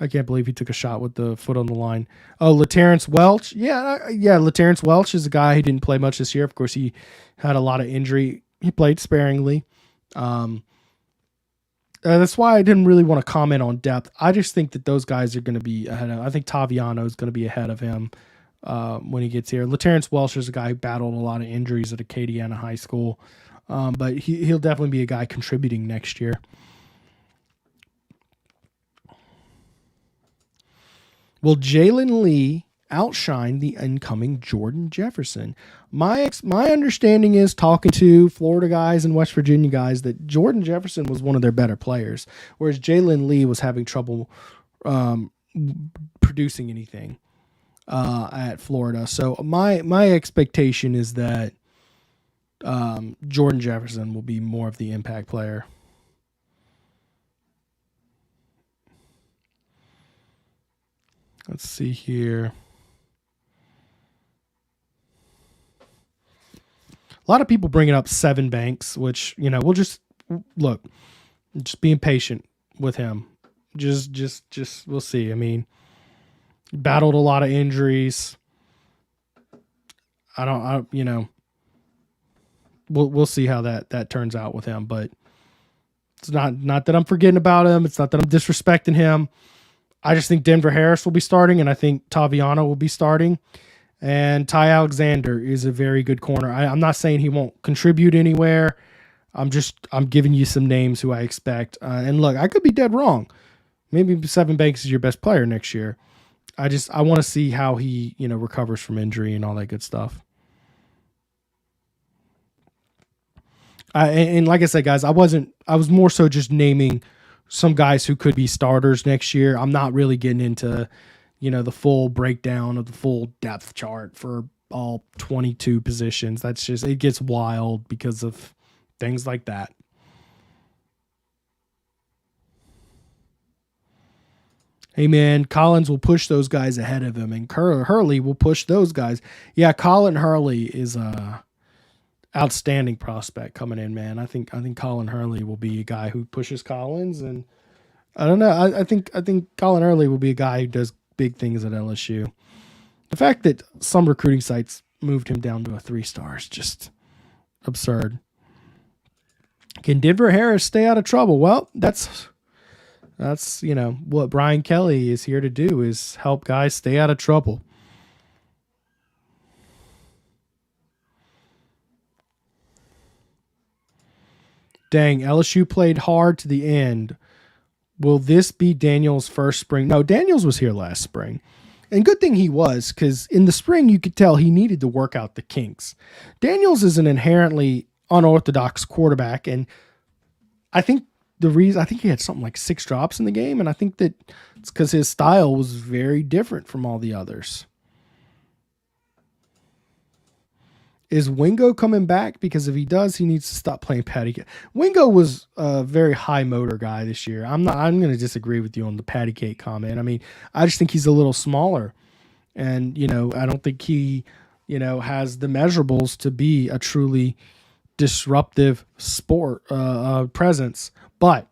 I can't believe he took a shot with the foot on the line. Oh, LaTerrence Welch. Yeah. LaTerrence Welch is a guy who didn't play much this year. Of course, he had a lot of injury. He played sparingly. That's why I didn't really want to comment on depth. I just think that those guys are going to be ahead of. I think Taviano is going to be ahead of him when he gets here. LaTerrence Welch is a guy who battled a lot of injuries at Acadiana High School, but he'll definitely be a guy contributing next year. Will Jalen Lee outshine the incoming Jordan Jefferson? My understanding is, talking to Florida guys and West Virginia guys, that Jordan Jefferson was one of their better players, whereas Jalen Lee was having trouble producing anything at Florida. So my expectation is that Jordan Jefferson will be more of the impact player. Let's see here. A lot of people bringing up Seven Banks, which, we'll just being patient with him. Just we'll see. I mean, battled a lot of injuries. We'll see how that turns out with him, but it's not that I'm forgetting about him. It's not that I'm disrespecting him. I just think Denver Harris will be starting, and I think Taviano will be starting. And Ty Alexander is a very good corner. I'm not saying he won't contribute anywhere. I'm giving you some names who I expect. And look, I could be dead wrong. Maybe Seven Banks is your best player next year. I want to see how he, recovers from injury and all that good stuff. And like I said, guys, I was more so just naming some guys who could be starters next year. I'm not really getting into, the full breakdown of the full depth chart for all 22 positions. That's just, it gets wild because of things like that. Hey man, Collins will push those guys ahead of him, and Hurley will push those guys. Yeah, Colin Hurley is a outstanding prospect coming in, man. I think Colin Hurley will be a guy who pushes Collins, and I don't know. I think Colin Hurley will be a guy who does big things at LSU. The fact that some recruiting sites moved him down to a 3-star is just absurd. Can Denver Harris stay out of trouble? Well, that's what Brian Kelly is here to do, is help guys stay out of trouble. Dang, LSU played hard to the end. Will this be Daniel's first spring? No, Daniels was here last spring. And good thing he was, because in the spring you could tell he needed to work out the kinks. Daniels is an inherently unorthodox quarterback, and I think he had something like 6 drops in the game, and I think that it's because his style was very different from all the others. Is Wingo coming back? Because if he does, he needs to stop playing patty cake. Wingo was a very high motor guy this year. I'm going to disagree with you on the patty cake comment. I mean, I just think he's a little smaller, and I don't think he has the measurables to be a truly disruptive sport presence. But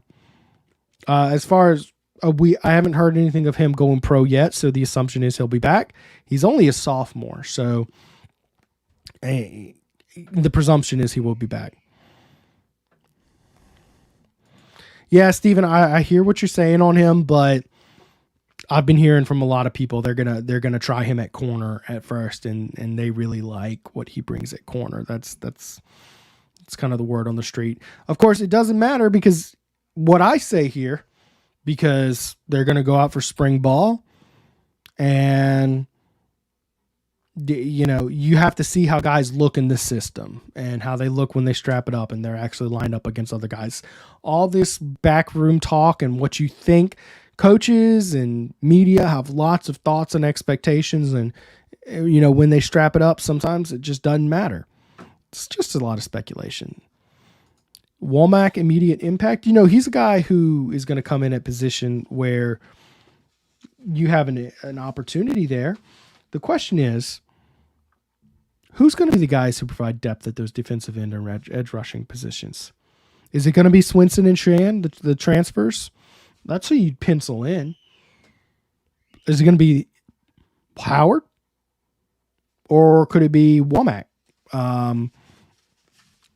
as far as I haven't heard anything of him going pro yet, so the assumption is he'll be back. He's only a sophomore, so the presumption is he will be back. Yeah, Steven, I hear what you're saying on him, but I've been hearing from a lot of people they're gonna try him at corner at first, and they really like what he brings at corner. That's kind of the word on the street. Of course, it doesn't matter, because what I say here, because they're gonna go out for spring ball, and you have to see how guys look in the system and how they look when they strap it up and they're actually lined up against other guys. All this backroom talk and what you think, coaches and media have lots of thoughts and expectations, and when they strap it up, sometimes it just doesn't matter. It's just a lot of speculation. Womack, immediate impact. He's a guy who is going to come in at position where you have an opportunity there. The question is, who's going to be the guys who provide depth at those defensive end and edge rushing positions? Is it going to be Swinson and Shan, the transfers? That's who you'd pencil in. Is it going to be Howard? Or could it be Womack?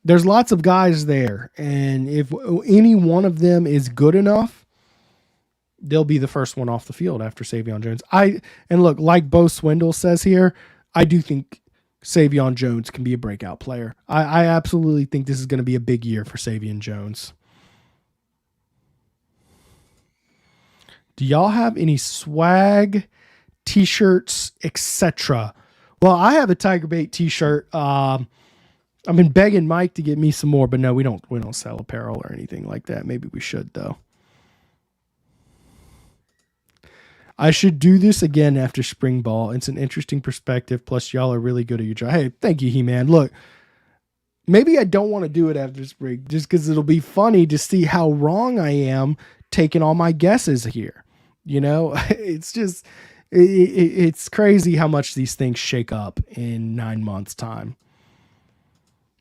There's lots of guys there, and if any one of them is good enough, they'll be the first one off the field after Savion Jones. And look, like Bo Swindle says here, I do think Savion Jones can be a breakout player. I absolutely think this is going to be a big year for Savion Jones. Do y'all have any swag, t-shirts, etc.? Well, I have a TigerBait t-shirt. I've been begging Mike to get me some more, but no, we don't sell apparel or anything like that. Maybe we should though. I should do this again after spring ball. It's an interesting perspective. Plus, y'all are really good at your job. Hey, thank you, He-Man. Look, maybe I don't want to do it after spring just because it'll be funny to see how wrong I am taking all my guesses here. You know, it's just, it's crazy how much these things shake up in 9 months' time.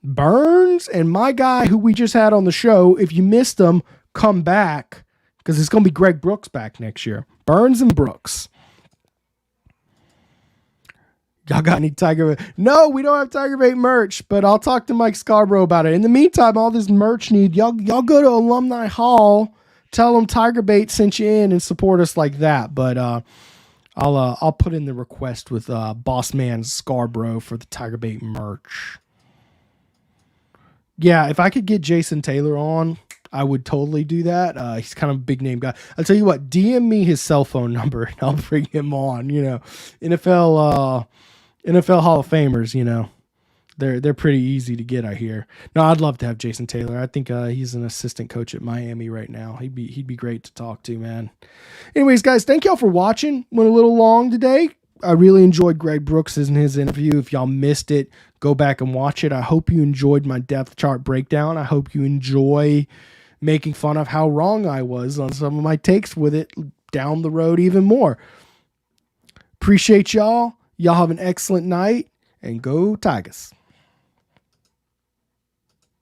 Burns and my guy who we just had on the show, if you missed them, come back because it's going to be Greg Brooks back next year. Burns and Brooks. Y'all got any TigerBait? No, we don't have TigerBait merch, but I'll talk to Mike Scarborough about it. In the meantime, all this merch need, y'all go to Alumni Hall, tell them TigerBait sent you in and support us like that. But I'll put in the request with Boss Man Scarborough for the TigerBait merch. Yeah, if I could get Jason Taylor on, I would totally do that. He's kind of a big name guy. I'll tell you what, DM me his cell phone number and I'll bring him on. You know, NFL Hall of Famers, you know, they're pretty easy to get, I hear. No, I'd love to have Jason Taylor. I think he's an assistant coach at Miami right now. He'd be great to talk to, man. Anyways, guys, thank y'all for watching. Went a little long today. I really enjoyed Greg Brooks in his interview. If y'all missed it, go back and watch it. I hope you enjoyed my depth chart breakdown. I hope you enjoy making fun of how wrong I was on some of my takes with it down the road even more. Appreciate y'all. Y'all have an excellent night and go Tigers.